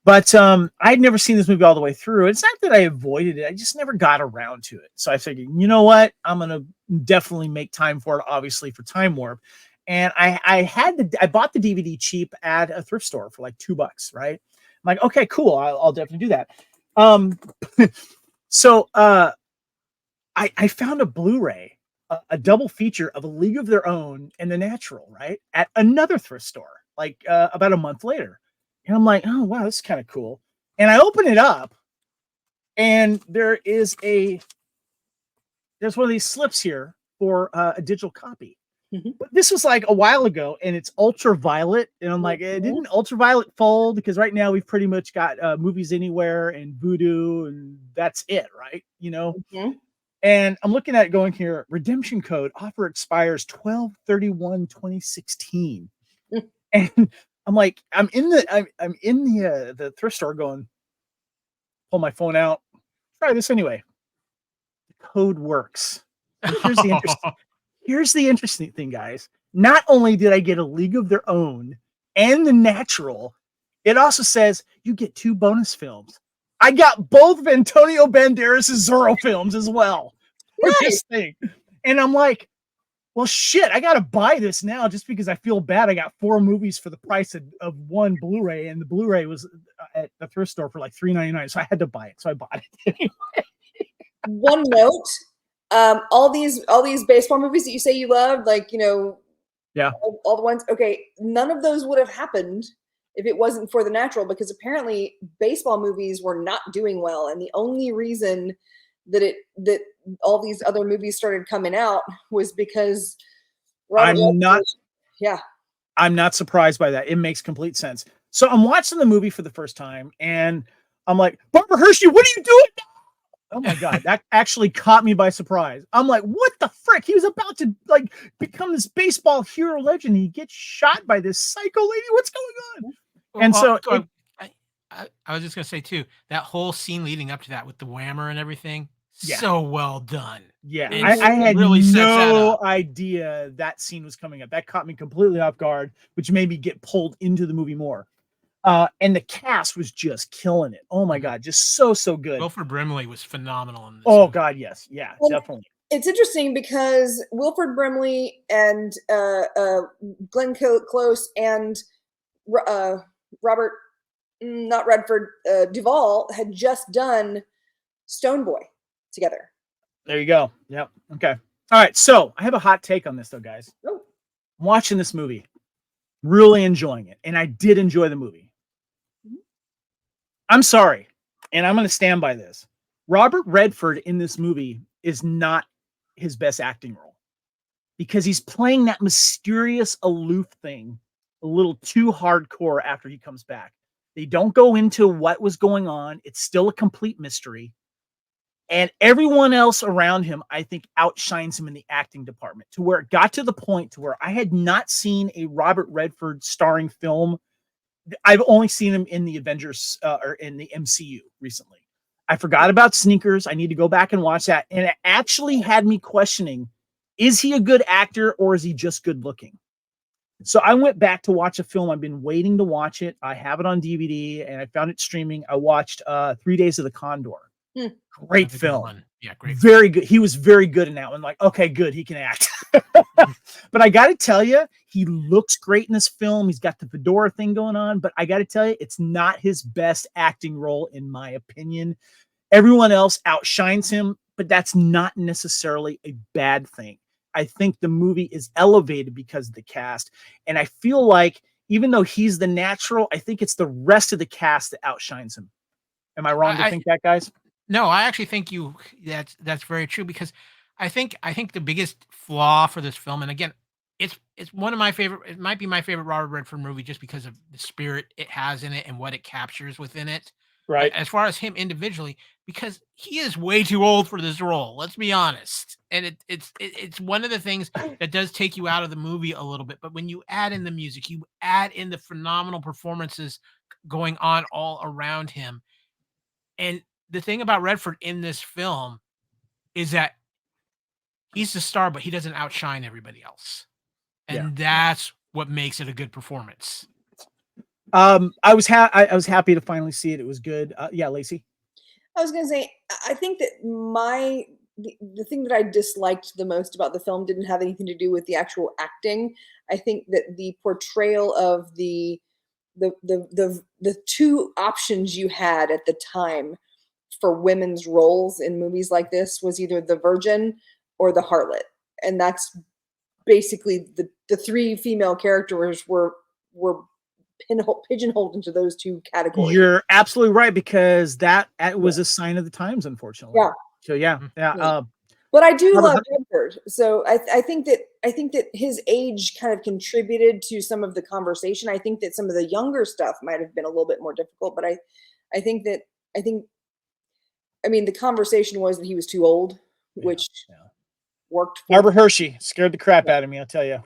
But I'd never seen this movie all the way through. It's not that I avoided it. I just never got around to it. So I figured, you know what? I'm going to definitely make time for it, obviously, for Time Warp. And I bought the DVD cheap at a thrift store for like $2, right? I'm like, okay, cool. I'll definitely do that. So I found a Blu-ray, a double feature of A League of Their Own and The Natural, right? At another thrift store, like about a month later. And I'm like, oh, wow, this is kind of cool. And I open it up, and there's one of these slips here for a digital copy. Mm-hmm. But this was like a while ago, and it's ultraviolet. And I'm like, didn't ultraviolet fold? Because right now we've pretty much got Movies Anywhere and Vudu, and that's it, right? Mm-hmm. And I'm looking at it going here, redemption code, offer expires 12/31/2016. And I'm like, I'm in the thrift store going, pull my phone out, try this anyway. The code works. Here's the interesting thing, guys. Not only did I get A League of Their Own and The Natural, it also says you get 2 bonus films. I got both of Antonio Banderas' Zorro films as well for this thing. And I'm like, well, shit, I got to buy this now just because I feel bad. I got 4 movies for the price of one Blu-ray, and the Blu-ray was at the thrift store for like $3.99. So I had to buy it. So I bought it anyway. One note, all these baseball movies that you say you loved, like, Yeah. All the ones. Okay, none of those would have happened if it wasn't for The Natural, because apparently baseball movies were not doing well, and the only reason that all these other movies started coming out was because I'm not surprised by that. It makes complete sense. So I'm watching the movie for the first time, and I'm like, Barbara Hershey, what are you doing? Oh my God, that actually caught me by surprise. I'm like, what the frick? He was about to like become this baseball hero legend. He gets shot by this psycho lady. What's going on? And so I was just gonna say too, that whole scene leading up to that with the whammer and everything, Yeah. so well done. Yeah, It I had really sets that no up. idea that scene was coming up. That caught me completely off guard, which made me get pulled into the movie more. And the cast was just killing it. Oh my God, just so good. Wilford Brimley was phenomenal in this Oh movie. God, yes, yeah, Well, definitely. It's interesting because Wilford Brimley and Glenn Close and Robert, not Redford, Duvall had just done Stone Boy together. There you go. Yep. Okay. All right. So I have a hot take on this, though, guys. Oh. I'm watching this movie, really enjoying it, and I did enjoy the movie. I'm sorry, and I'm going to stand by this. Robert Redford in this movie is not his best acting role because he's playing that mysterious, aloof thing a little too hardcore after he comes back. They don't go into what was going on. It's still a complete mystery. And everyone else around him, I think, outshines him in the acting department to where it got to the point to where I had not seen a Robert Redford starring film. I've only seen him in the Avengers or in the MCU recently. I forgot about Sneakers. I need to go back and watch that. And it actually had me questioning, is he a good actor or is he just good looking? So I went back to watch a film. I've been waiting to watch it. I have it on DVD and I found it streaming. I watched 3 Days of the Condor. Great film. Yeah, great. Very good. He was very good in that one. Like, okay, good. He can act. But I got to tell you, he looks great in this film. He's got the fedora thing going on. But I got to tell you, it's not his best acting role, in my opinion. Everyone else outshines him, but that's not necessarily a bad thing. I think the movie is elevated because of the cast. And I feel like even though he's the natural, I think it's the rest of the cast that outshines him. Am I wrong to think that, guys? No, I actually think that's very true because I think the biggest flaw for this film, and again, it's one of my favorite. It might be my favorite Robert Redford movie just because of the spirit it has in it and what it captures within it. Right. As far as him individually, because he is way too old for this role. Let's be honest, and it's one of the things that does take you out of the movie a little bit. But when you add in the music, you add in the phenomenal performances going on all around him, and the thing about Redford in this film is that he's the star, but he doesn't outshine everybody else. And that's what makes it a good performance. I was happy to finally see it. It was good. Yeah, Lacey. I was going to say, I think that the thing that I disliked the most about the film didn't have anything to do with the actual acting. I think that the portrayal of the two options you had at the time for women's roles in movies like this was either the virgin or the harlot, and that's basically the three female characters were pigeonholed into those two categories. You're absolutely right, because that was a sign of the times, unfortunately. Yeah. So yeah. But I do love Redford, so I think that his age kind of contributed to some of the conversation. I think that some of the younger stuff might have been a little bit more difficult, but I mean, the conversation was that he was too old, which worked. Barbara Hershey scared the crap out of me, I'll tell you.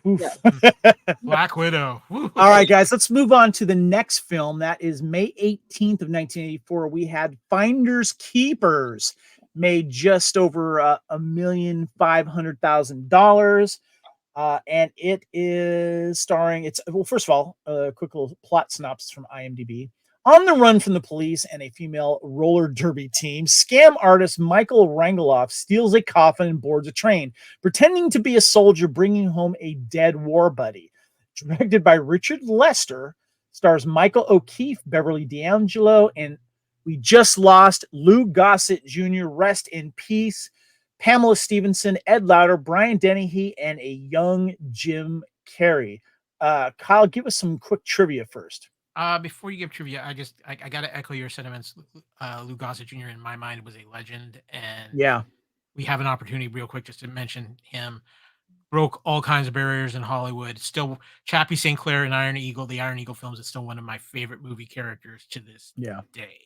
Black Widow. All right, guys, let's move on to the next film. That is May 18th of 1984. We had Finders Keepers, made just over $1,500,000. And it is starring, first of all, a quick little plot synopsis from IMDb. On the run from the police and a female roller derby team, scam artist Michael Rangeloff steals a coffin and boards a train, pretending to be a soldier bringing home a dead war buddy. Directed by Richard Lester, stars Michael O'Keefe, Beverly D'Angelo, and we just lost Lou Gossett Jr., rest in peace, Pamela Stevenson, Ed Lauder, Brian Dennehy, and a young Jim Carrey. Kyle, give us some quick trivia first. Before you give trivia, I got to echo your sentiments. Lou Gossett Jr. in my mind was a legend, and Yeah. we have an opportunity real quick just to mention him. Broke all kinds of barriers in Hollywood. Still, Chappie St. Clair and Iron Eagle, the Iron Eagle films, is still one of my favorite movie characters to this day.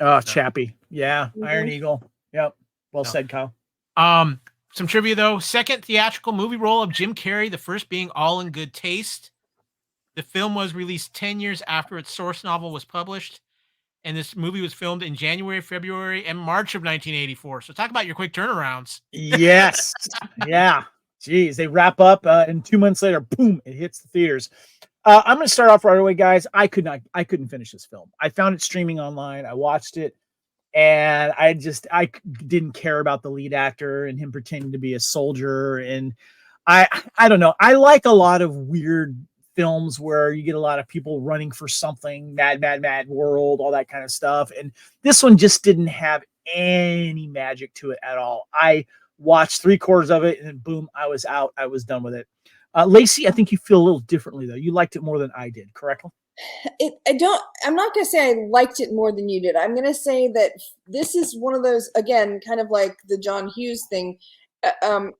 Oh, Chappie. Yeah. Mhm. Iron Eagle. Yep. Well So, said, Kyle. Some trivia though. Second theatrical movie role of Jim Carrey, the first being All in Good Taste. The film was released 10 years after its source novel was published. And this movie was filmed in January, February, and March of 1984. So talk about your quick turnarounds. Yes. Yeah. Jeez, they wrap up and 2 months later, boom, it hits the theaters. I'm going to start off right away, guys. I couldn't finish this film. I found it streaming online. I watched it, and I didn't care about the lead actor and him pretending to be a soldier. And I don't know. I like a lot of weird films where you get a lot of people running for something, mad world, all that kind of stuff. And this one just didn't have any magic to it at all. I watched 3/4 of it, and then boom, I was out. I was done with it. Lacee, I think you feel a little differently though. You liked it more than I did, correct? I'm not going to say I liked it more than you did. I'm going to say that this is one of those, again, kind of like the John Hughes thing.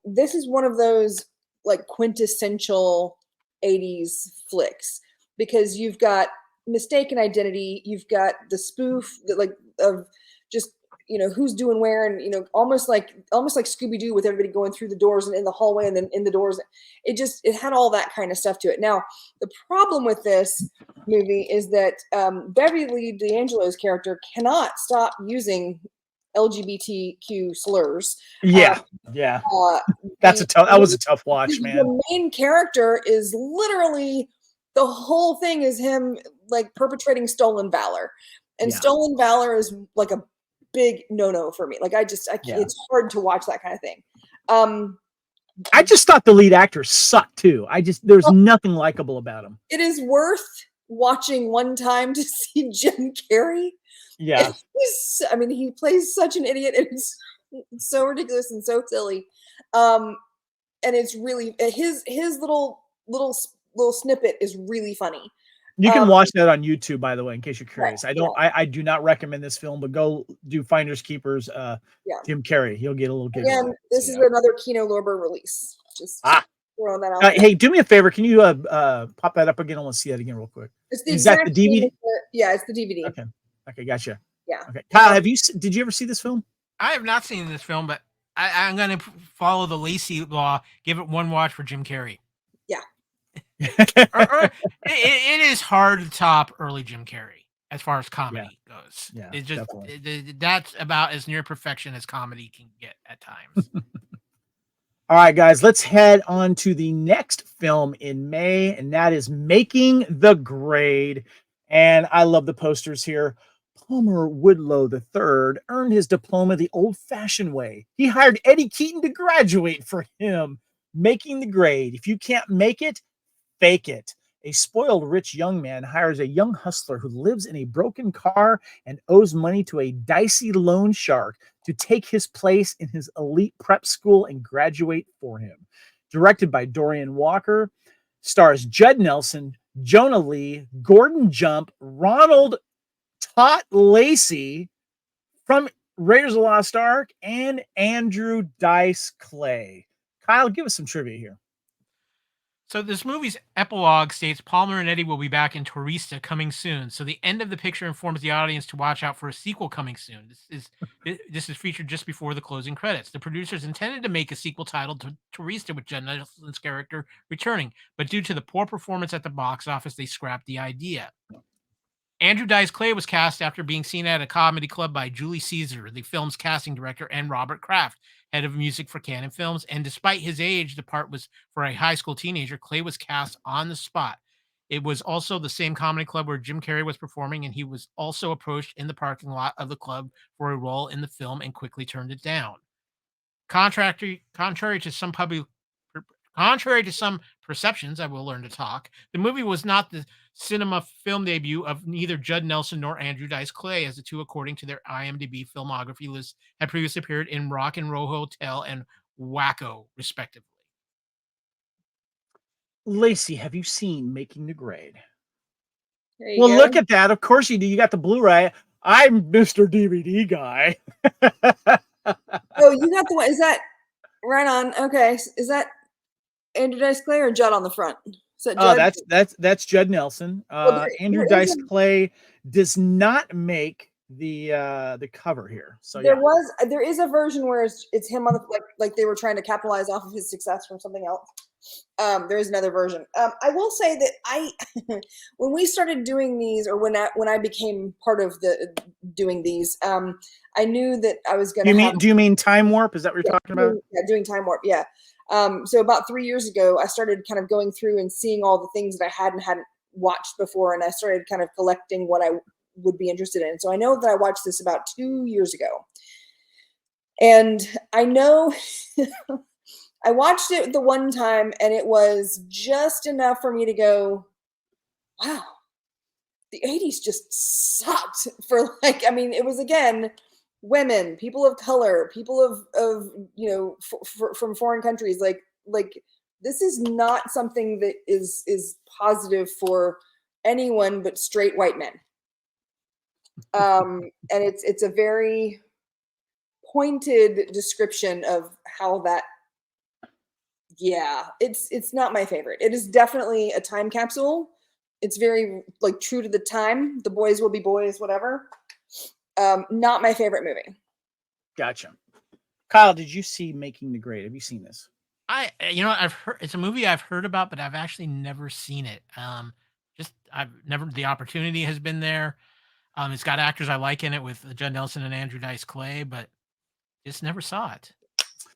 This is one of those like quintessential 80s flicks, because you've got Mistaken Identity, you've got the spoof of just, who's doing where, and almost like Scooby-Doo, with everybody going through the doors and in the hallway and then in the doors. It had all that kind of stuff to it. Now, the problem with this movie is that Beverly D'Angelo's character cannot stop using LGBTQ slurs. Yeah. That was a tough watch, man. The main character is literally, the whole thing is him like perpetrating stolen valor, and stolen valor is like a big no for me. Like it's hard to watch that kind of thing. I just thought the lead actor sucked too. There's nothing likable about him. It is worth watching one time to see Jim Carrey. Yeah. He plays such an idiot, and it's so ridiculous and so silly. And it's really, his little snippet is really funny. You can watch that on YouTube, by the way, in case you're curious. I do not recommend this film, but go do Finders Keepers. Jim Carrey, he'll get a little giggle. Again, this is another Kino Lorber release. Just throwing that out. Hey, do me a favor. Can you pop that up again? I want to see that again real quick. Is that the DVD? It's the DVD. Okay, gotcha. Yeah. Okay, Kyle, did you ever see this film? I have not seen this film, but I'm going to follow the Lacey law. Give it one watch for Jim Carrey. Yeah. It is hard to top early Jim Carrey as far as comedy goes. Yeah, it's just that's about as near perfection as comedy can get at times. All right, guys, let's head on to the next film in May, and that is Making the Grade. And I love the posters here. Palmer Woodlow III earned his diploma the old-fashioned way. He hired Eddie Keaton to graduate for him. Making the Grade. If you can't make it, fake it. A spoiled rich young man hires a young hustler who lives in a broken car and owes money to a dicey loan shark to take his place in his elite prep school and graduate for him. Directed by Dorian Walker, stars Judd Nelson, Jonah Lee, Gordon Jump, Ronald Todd Lacey from Raiders of the Lost Ark, and Andrew Dice Clay. Kyle, give us some trivia here. So this movie's epilogue states Palmer and Eddie will be back in Tourista coming soon. So the end of the picture informs the audience to watch out for a sequel coming soon. This is featured just before the closing credits. The producers intended to make a sequel titled Tourista with Judd Nelson's character returning, but due to the poor performance at the box office, they scrapped the idea. Andrew Dice Clay was cast after being seen at a comedy club by Julie Caesar, the film's casting director, and Robert Kraft, head of music for Canon Films. And despite his age, the part was for a high school teenager. Clay was cast on the spot. It was also the same comedy club where Jim Carrey was performing, and he was also approached in the parking lot of the club for a role in the film and quickly turned it down. Contrary to some perceptions, I will learn to talk, the movie was not the cinema film debut of neither Judd Nelson nor Andrew Dice Clay, as the two, according to their IMDb filmography list, had previously appeared in Rock and Roll Hotel and Wacko, respectively. Lacey, have you seen Making the Grade? There you Well, go. look at that. Of course you do. You got the Blu-ray. I'm Mr. DVD guy. Oh, you got the one. Is that right on? Okay. Is that Andrew Dice Clay or Judd on the front? Is that Judd? That's Judd Nelson. Well, Andrew Dice Clay does not make the cover here. So there is a version where it's him on the like they were trying to capitalize off of his success from something else. There is another version. I will say that I when we started doing these, or when I became part of doing these, I knew that I was going to do you mean Time Warp? Is that what you're talking about? Yeah, doing Time Warp. Yeah. So about 3 years ago, I started kind of going through and seeing all the things that I hadn't watched before, and I started kind of collecting what I would be interested in. So I know that I watched this about 2 years ago, and I know I watched it the one time, and it was just enough for me to go, wow, the 80s just sucked for it was, again, women, people of color, people of from foreign countries. Like this is not something that is positive for anyone but straight white men. And it's a very pointed description of how that. Yeah, it's not my favorite. It is definitely a time capsule. It's very true to the time. The boys will be boys, whatever. Not my favorite movie. Gotcha. Kyle, did you see Making the Grade? Have you seen this? I've heard it's a movie I've heard about, but I've actually never seen it. The opportunity has been there. It's got actors I like in it with Judd Nelson and Andrew Dice Clay, but just never saw it.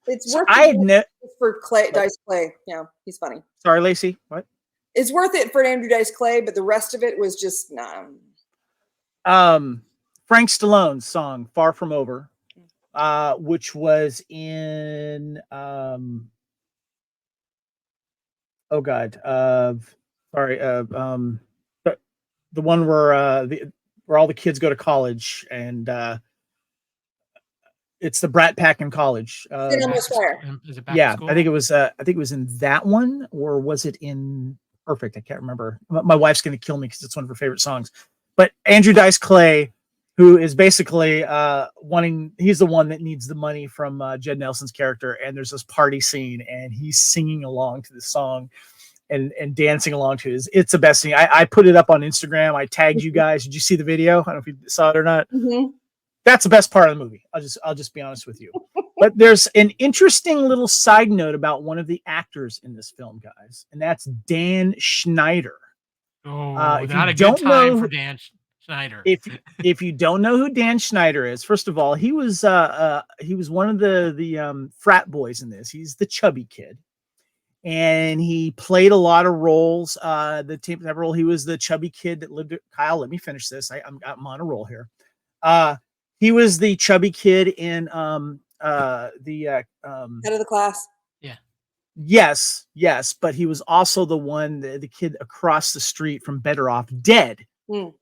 It's worth it for Dice Clay. Yeah, he's funny. Sorry, Lacey. What? It's worth it for Andrew Dice Clay, but the rest of it was just nah. Frank Stallone's song "Far From Over," which was in the one where all the kids go to college, and it's the Brat Pack in college. Yeah, I think it was in that one, or was it in Perfect? I can't remember. My wife's going to kill me because it's one of her favorite songs. But Andrew Dice Clay, who is basically he's the one that needs the money from Judd Nelson's character, and there's this party scene, and he's singing along to the song and dancing along to it. It's the best thing. I put it up on Instagram. I tagged you guys. Did you see the video? I don't know if you saw it or not. Mm-hmm. That's the best part of the movie. I'll just be honest with you. But there's an interesting little side note about one of the actors in this film, guys, and that's Dan Schneider. Oh, not a good time for Dan Schneider. If you don't know who Dan Schneider is, first of all, he was one of the frat boys in this. He's the chubby kid, and he played a lot of roles. The tape role, he was the chubby kid that lived. Kyle, let me finish this. I'm on a roll here. He was the chubby kid in Head of the Class. Yeah. Yes, but he was also the one, the kid across the street from Better Off Dead,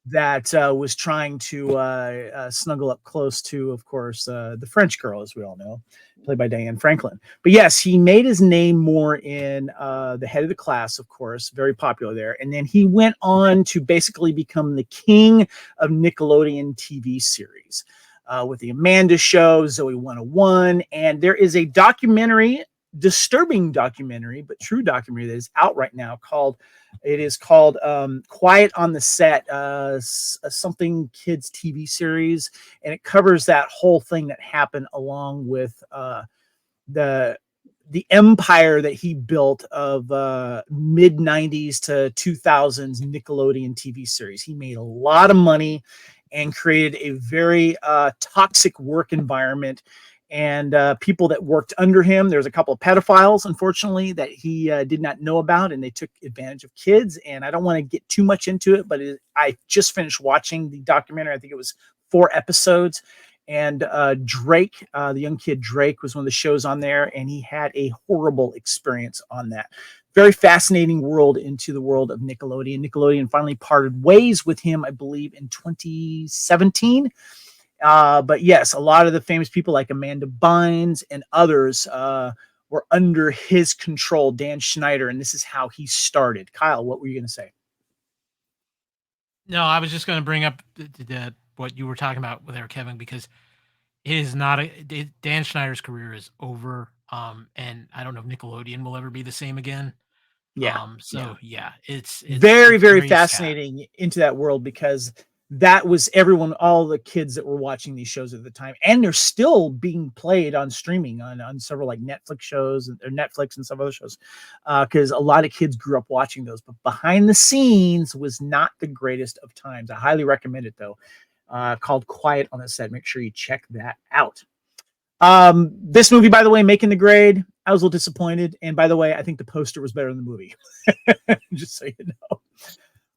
that was trying to snuggle up close to, of course, the French girl, as we all know, played by Diane Franklin. But yes, he made his name more in the Head of the Class, of course, very popular there. And then he went on to basically become the king of Nickelodeon TV series with the Amanda Show, Zoe 101. And there is a documentary, disturbing documentary, but true documentary, that is out right now called Quiet on the Set, something kids TV series, and it covers that whole thing that happened along with the empire that he built of mid 90s to 2000s Nickelodeon TV series. He made a lot of money and created a very toxic work environment, and people that worked under him. There's a couple of pedophiles, unfortunately, that he did not know about, and they took advantage of kids. And I don't want to get too much into it, but I just finished watching the documentary. I think it was 4 episodes. And Drake, the young kid Drake, was one of the shows on there, and he had a horrible experience on that. Very fascinating world into the world of Nickelodeon. Nickelodeon finally parted ways with him, I believe, in 2017. But yes, a lot of the famous people like Amanda Bynes and others were under his control, Dan Schneider, and this is how he started. Kyle, what were you going to say? No, I was just going to bring up what you were talking about with Eric Kevin, because it is not Dan Schneider's career is over. And I don't know if Nickelodeon will ever be the same again. Yeah. It's very, very sad. fascinating into that world, because that was everyone, all the kids that were watching these shows at the time, and they're still being played on streaming on several like Netflix shows or Netflix and some other shows, because a lot of kids grew up watching those. But behind the scenes was not the greatest of times. I highly recommend it though. Called Quiet on the Set. Make sure you check that out. This movie, by the way, making the grade, I was a little disappointed. And by the way, I think the poster was better than the movie. Just so you know.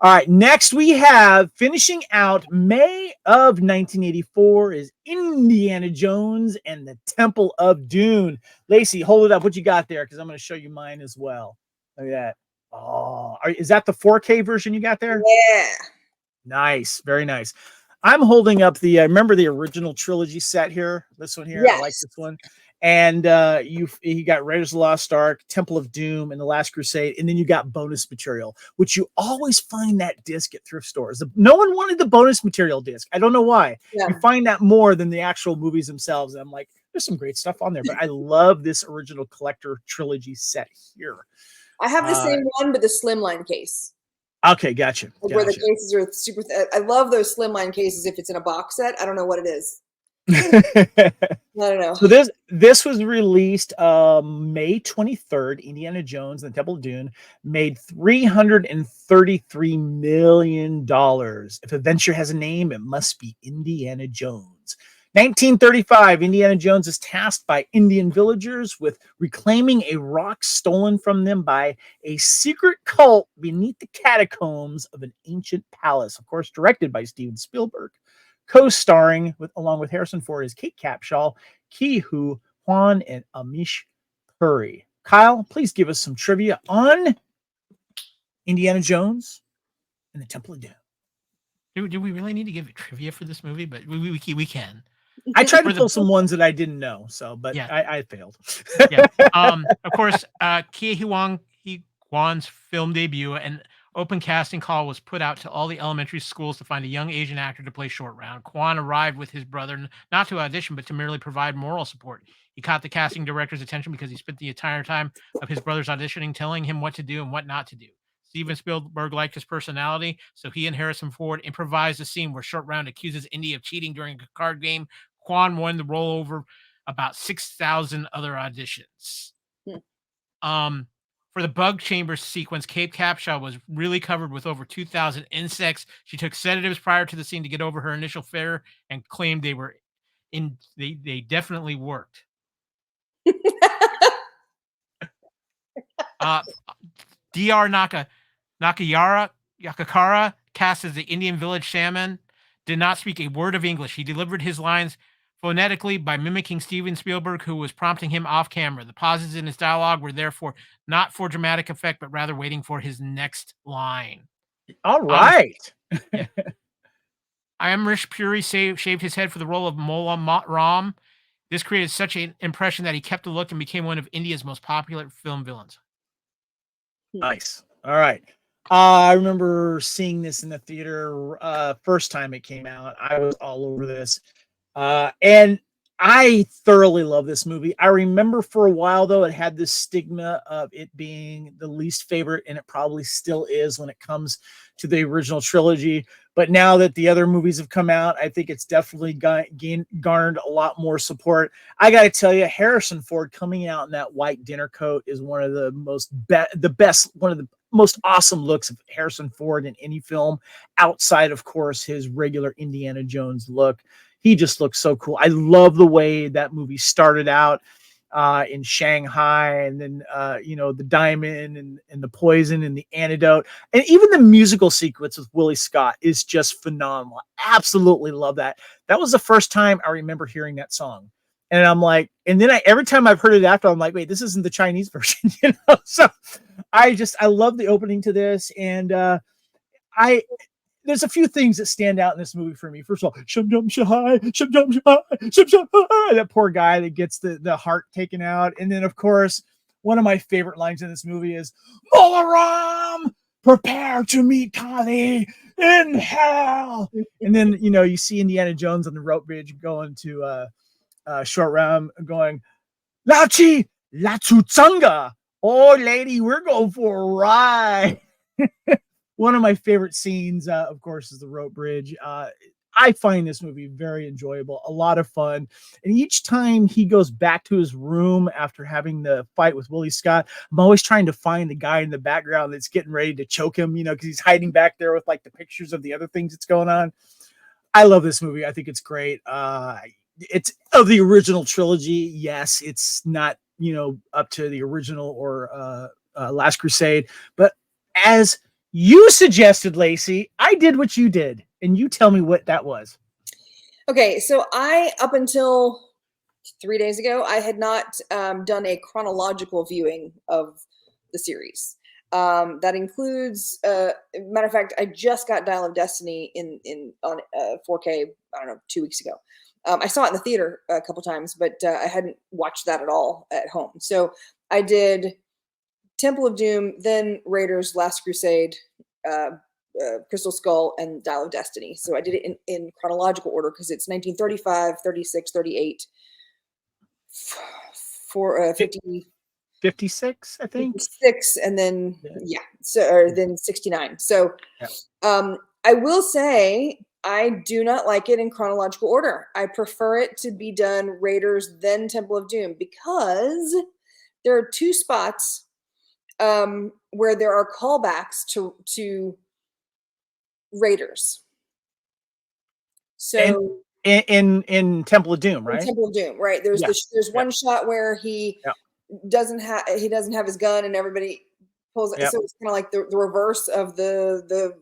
All right, next we have, finishing out May of 1984, is Indiana Jones and the Temple of Doom. Lacey, hold it up. What you got there? Because I'm going to show you mine as well. Look at that. Oh, is that the 4K version you got there? Yeah. Nice. Very nice. I'm holding up the, remember the original trilogy set here? This one here? Yes. I like this one. And you got Raiders of the Lost Ark, Temple of Doom, and The Last Crusade, and then you got bonus material, which you always find that disc at thrift stores. No one wanted the bonus material disc. I don't know why. Yeah. You find that more than the actual movies themselves. And I'm like, there's some great stuff on there, but I love this original collector trilogy set here. I have the same one, but the slimline case. Okay, gotcha. Where the cases are super. I love those slimline cases. If it's in a box set, I don't know what it is. I don't know. So this was released May 23rd. Indiana Jones and the Temple of Doom made $333 million. If a venture has a name, it must be Indiana Jones. 1935, Indiana Jones is tasked by Indian villagers with reclaiming a rock stolen from them by a secret cult beneath the catacombs of an ancient palace. Of course, directed by Steven Spielberg. Co-starring along with Harrison Ford as Kate Capshaw, Ki-Hu Kwan, and Amish Puri. Kyle, please give us some trivia on Indiana Jones and the Temple of Doom. Do we really need to give trivia for this movie? But we can. I tried to pull some ones that I didn't know, but yeah. I failed. Yeah. Of course, Ki-Hu Kwan's film debut and open casting call was put out to all the elementary schools to find a young Asian actor to play Short Round. Kwan arrived with his brother, not to audition, but to merely provide moral support. He caught the casting director's attention because he spent the entire time of his brother's auditioning telling him what to do and what not to do. Steven Spielberg liked his personality, so he and Harrison Ford improvised a scene where Short Round accuses Indy of cheating during a card game. Kwan won the role over about 6,000 other auditions. For the bug chamber sequence, Kate Capshaw was really covered with over 2,000 insects. She took sedatives prior to the scene to get over her initial fear and claimed they definitely worked. Dr. Yakakara, cast as the Indian village shaman, did not speak a word of English. He delivered his lines phonetically by mimicking Steven Spielberg, who was prompting him off camera. The pauses in his dialogue were therefore not for dramatic effect, but rather waiting for his next line. All right. Amish Puri shaved his head for the role of Mola Ram. This created such an impression that he kept the look and became one of India's most popular film villains. Nice. All right. I remember seeing this in the theater first time it came out. I was all over this. And I thoroughly love this movie. I remember for a while, though, it had this stigma of it being the least favorite, and it probably still is when it comes to the original trilogy. But now that the other movies have come out, I think it's definitely garnered a lot more support. I got to tell you, Harrison Ford coming out in that white dinner coat is one of the most awesome looks of Harrison Ford in any film, outside, of course, his regular Indiana Jones look. He just looks so cool. I love the way that movie started out in Shanghai, and then the diamond and the poison and the antidote, and even the musical sequence with Willie Scott is just phenomenal. Absolutely love that. That was the first time I remember hearing that song, and I'm like, and then every time I've heard it after, I'm like, wait, this isn't the Chinese version, So I love the opening to this, and there's a few things that stand out in this movie for me. First of all, shum dum shahai, shum dum shahai, shum shahai. That poor guy that gets the heart taken out. And then, of course, one of my favorite lines in this movie is, Molaram, prepare to meet Kali in hell. And then, you see Indiana Jones on the rope bridge going to Short Round going, Lachi, Latsutsanga. Oh, lady, we're going for a ride. One of my favorite scenes, of course, is the rope bridge. I find this movie very enjoyable, a lot of fun. And each time he goes back to his room after having the fight with Willie Scott, I'm always trying to find the guy in the background that's getting ready to choke him, because he's hiding back there with like the pictures of the other things that's going on. I love this movie. I think it's great. It's of the original trilogy. Yes, it's not, up to the original or Last Crusade, but as you suggested, Lacey, I did what you did, and you tell me what that was. Okay, so up until 3 days ago, I had not done a chronological viewing of the series. That includes, matter of fact, I just got Dial of Destiny on 4K, I don't know, 2 weeks ago. I saw it in the theater a couple times, but I hadn't watched that at all at home. So I did Temple of Doom, then Raiders, Last Crusade, Crystal Skull, and Dial of Destiny. So I did it in chronological order because it's 1935, 36, 38, 50, 56, I think. 56, and then then 69. So I will say I do not like it in chronological order. I prefer it to be done Raiders, then Temple of Doom, because there are two spots where there are callbacks to Raiders. So in Temple of Doom, right? Temple of Doom, right? There's one shot where he doesn't have his gun, and everybody pulls it. So it's kind of like the reverse of the.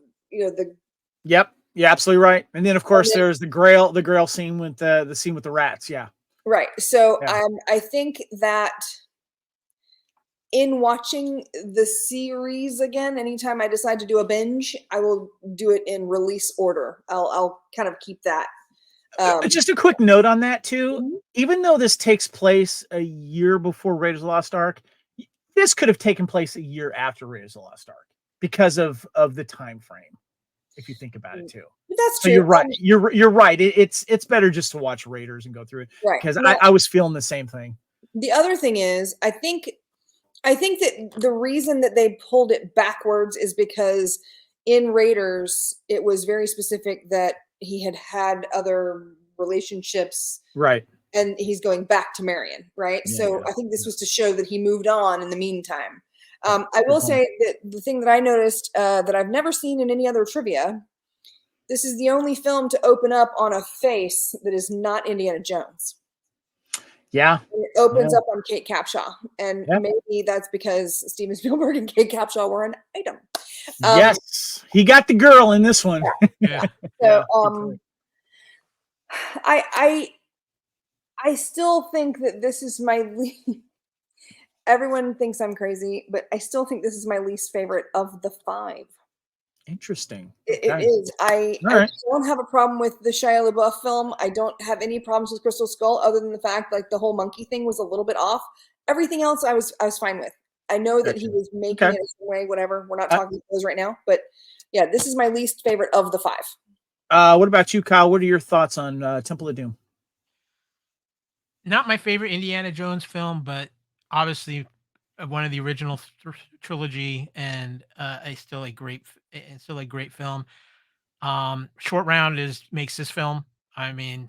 Yep, you're absolutely right. And then of course there's the Grail scene with the scene with the rats. Yeah. Right. So I think that in watching the series again, anytime I decide to do a binge, I will do it in release order. I'll kind of keep that. Just a quick note on that too. Even though this takes place a year before Raiders of the Lost Ark, this could have taken place a year after Raiders of the Lost Ark because of the time frame. If you think about it too. That's true. So you're right. You're right. It's better just to watch Raiders and go through it. Right. Because I was feeling the same thing. The other thing is, I think that the reason that they pulled it backwards is because in Raiders, it was very specific that he had other relationships. Right. And he's going back to Marion. Right. So I think this was to show that he moved on in the meantime. I will say that the thing that I noticed that I've never seen in any other trivia, this is the only film to open up on a face that is not Indiana Jones. Yeah. And it opens up on Kate Capshaw. And maybe that's because Steven Spielberg and Kate Capshaw were an item. Yes. He got the girl in this one. Yeah. So I still think that this is my everyone thinks I'm crazy, but I still think this is my least favorite of the 5. Interesting. It is. I don't have a problem with the Shia LaBeouf film. I don't have any problems with Crystal Skull, other than the fact like the whole monkey thing was a little bit off. Everything else I was fine with. I know that he was making it a certain way, whatever. We're not talking about those right now, but yeah, this is my least favorite of the 5. What about you, Kyle? What are your thoughts on Temple of Doom? Not my favorite Indiana Jones film, but obviously one of the original trilogy, and still a great film. Short Round makes this film. I mean,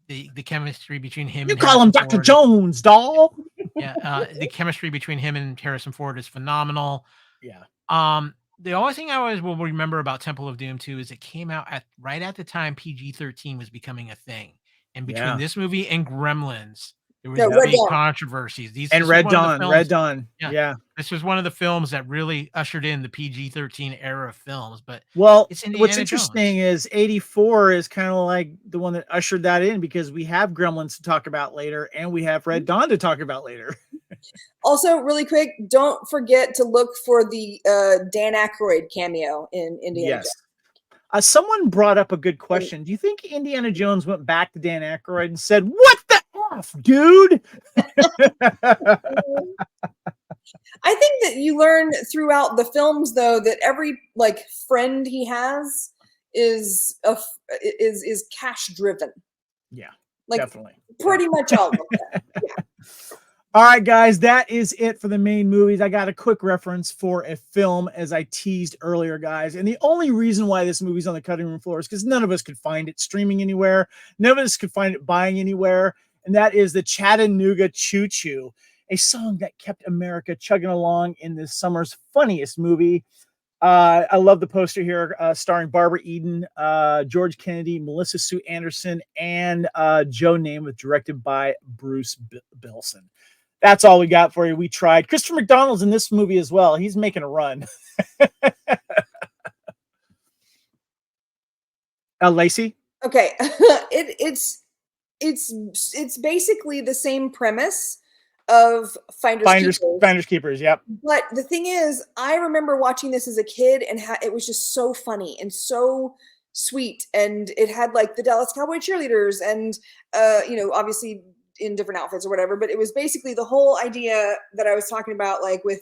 the chemistry between him. You call him Dr. Jones, doll. The chemistry between him and Harrison Ford is phenomenal. Yeah. The only thing I always will remember about Temple of Doom too is it came out right at the time PG-13 was becoming a thing, and between this movie and Gremlins, there was big controversies. Red Dawn. Yeah. This was one of the films that really ushered in the PG-13 era of films. But what's interesting is 84 is kind of like the one that ushered that in, because we have Gremlins to talk about later, and we have Red Dawn to talk about later. Also, really quick, don't forget to look for the Dan Aykroyd cameo in Indiana Jones. Someone brought up a good question. Do you think Indiana Jones went back to Dan Aykroyd and said, "What the f, dude"? I think that you learn throughout the films, though, that every like friend he has is cash driven. Yeah, like definitely. Pretty much all of them. Yeah. All right, guys, that is it for the main movies. I got a quick reference for a film, as I teased earlier, guys. And the only reason why this movie's on the cutting room floor is because none of us could find it streaming anywhere. None of us could find it buying anywhere. And that is the Chattanooga Choo Choo, a song that kept America chugging along in this summer's funniest movie. I love the poster here, starring Barbara Eden, George Kennedy, Melissa Sue Anderson, and Joe Namath, directed by Bruce Bilson. That's all we got for you. We tried. Christopher McDonald's in this movie as well. He's making a run. Lacey? Okay. It's basically the same premise of Finders Keepers, yep. But the thing is, I remember watching this as a kid, and it was just so funny and so sweet, and it had like the Dallas Cowboy cheerleaders, and obviously in different outfits or whatever. But it was basically the whole idea that I was talking about, like with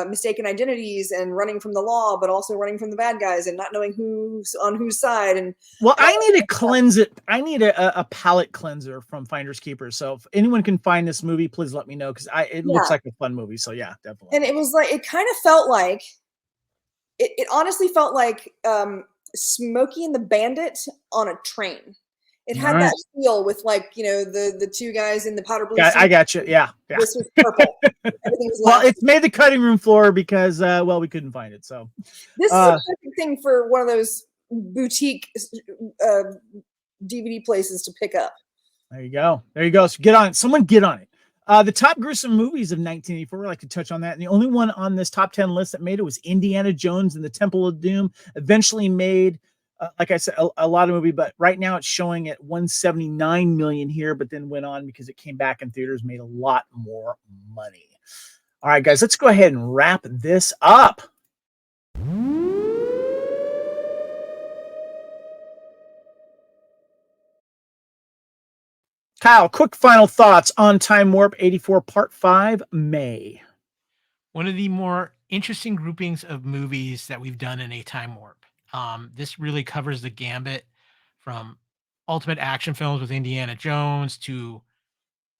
mistaken identities and running from the law, but also running from the bad guys and not knowing who's on whose side. And I need to cleanse it. I need a palate cleanser from Finders Keepers. So if anyone can find this movie, please let me know, because it looks like a fun movie. So yeah, definitely. And it was like, it kind of felt like it honestly felt like Smokey and the Bandit on a train. It had that feel with, like, the two guys in the powder blue. I got you. Yeah. This was purple. Everything was well, it's made the cutting room floor because, we couldn't find it. So this is a perfect thing for one of those boutique DVD places to pick up. There you go. So get on it. Someone get on it. The top gruesome movies of 1984. I'd like to touch on that. And the only one on this top 10 list that made it was Indiana Jones and the Temple of Doom. Eventually made, like I said, a lot of movie, but right now it's showing at 179 million here, but then went on because it came back in theaters, made a lot more money. All right, guys, let's go ahead and wrap this up. Kyle, quick final thoughts on Time Warp 84 Part 5, May. One of the more interesting groupings of movies that we've done in a Time Warp. This really covers the gambit from ultimate action films with Indiana Jones to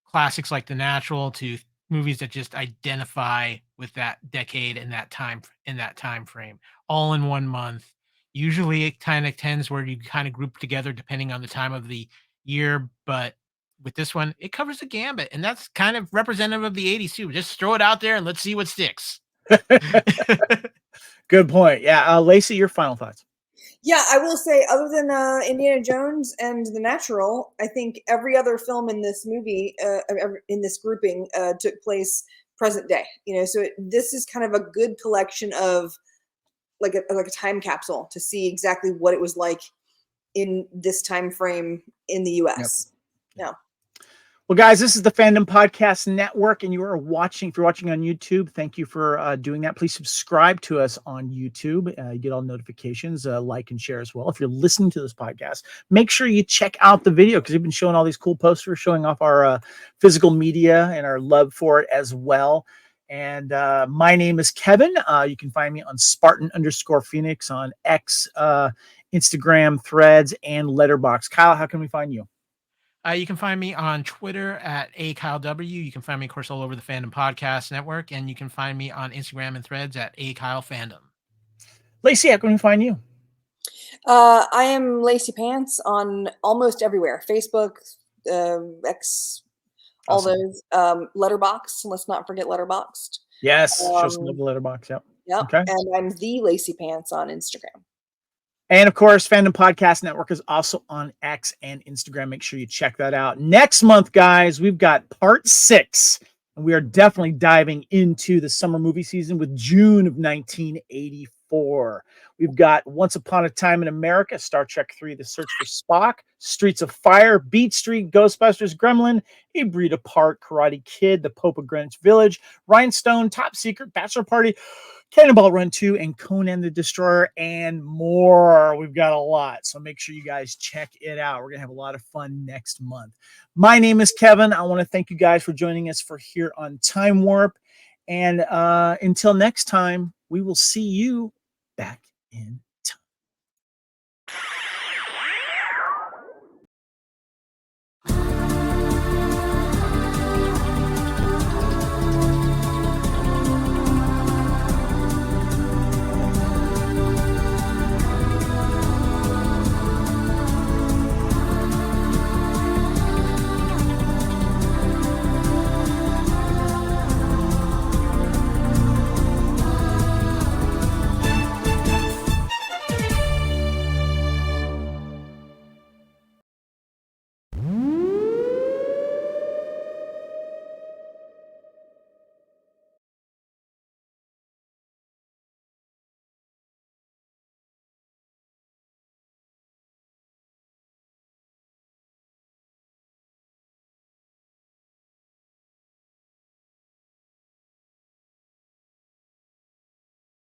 classics like The Natural to movies that just identify with that decade and that time frame, all in 1 month. Usually it kind of tends where you kind of group together depending on the time of the year, but with this one, it covers the gambit, and that's kind of representative of the 80s too. Just throw it out there and let's see what sticks. Good point. Yeah. Lacey, your final thoughts. Yeah, I will say, other than Indiana Jones and The Natural, I think every other film in this movie, in this grouping, took place present day. So this is kind of a good collection of like a time capsule to see exactly what it was like in this time frame in the U.S. Yep. Yeah. Well, guys, this is the Fandom Podcast Network, and if you're watching on YouTube, thank you for doing that. Please subscribe to us on YouTube. You get all notifications, like and share as well. If you're listening to this podcast, make sure you check out the video, because we've been showing all these cool posters, showing off our physical media and our love for it as well. And my name is Kevin. You can find me on Spartan_Phoenix on X, Instagram, Threads, and Letterboxd. Kyle, how can we find you? You can find me on Twitter at @KyleW. You can find me, of course, all over the Fandom Podcast Network, and you can find me on Instagram and Threads at @KyleFandom. Lacey, how can we find you? I am Lacey Pants on almost everywhere: Facebook, X, all those. Letterboxd. Let's not forget Letterboxd. Yes, just love the Letterboxd. Yep. Yep. Okay. And I'm the Lacey Pants on Instagram. And of course, Fandom Podcast Network is also on X and Instagram. Make sure you check that out. Next month, guys, we've got part 6, and we are definitely diving into the summer movie season with June of 1984. 4. We've got Once Upon a Time in America, Star Trek 3, The Search for Spock, Streets of Fire, Beat Street, Ghostbusters, Gremlin, A Breed Apart, Karate Kid, The Pope of Greenwich Village, Rhinestone, Top Secret, Bachelor Party, Cannonball Run 2, and Conan the Destroyer, and more. We've got a lot, so make sure you guys check it out. We're going to have a lot of fun next month. My name is Kevin. I want to thank you guys for joining us for here on Time Warp. And until next time, we will see you back in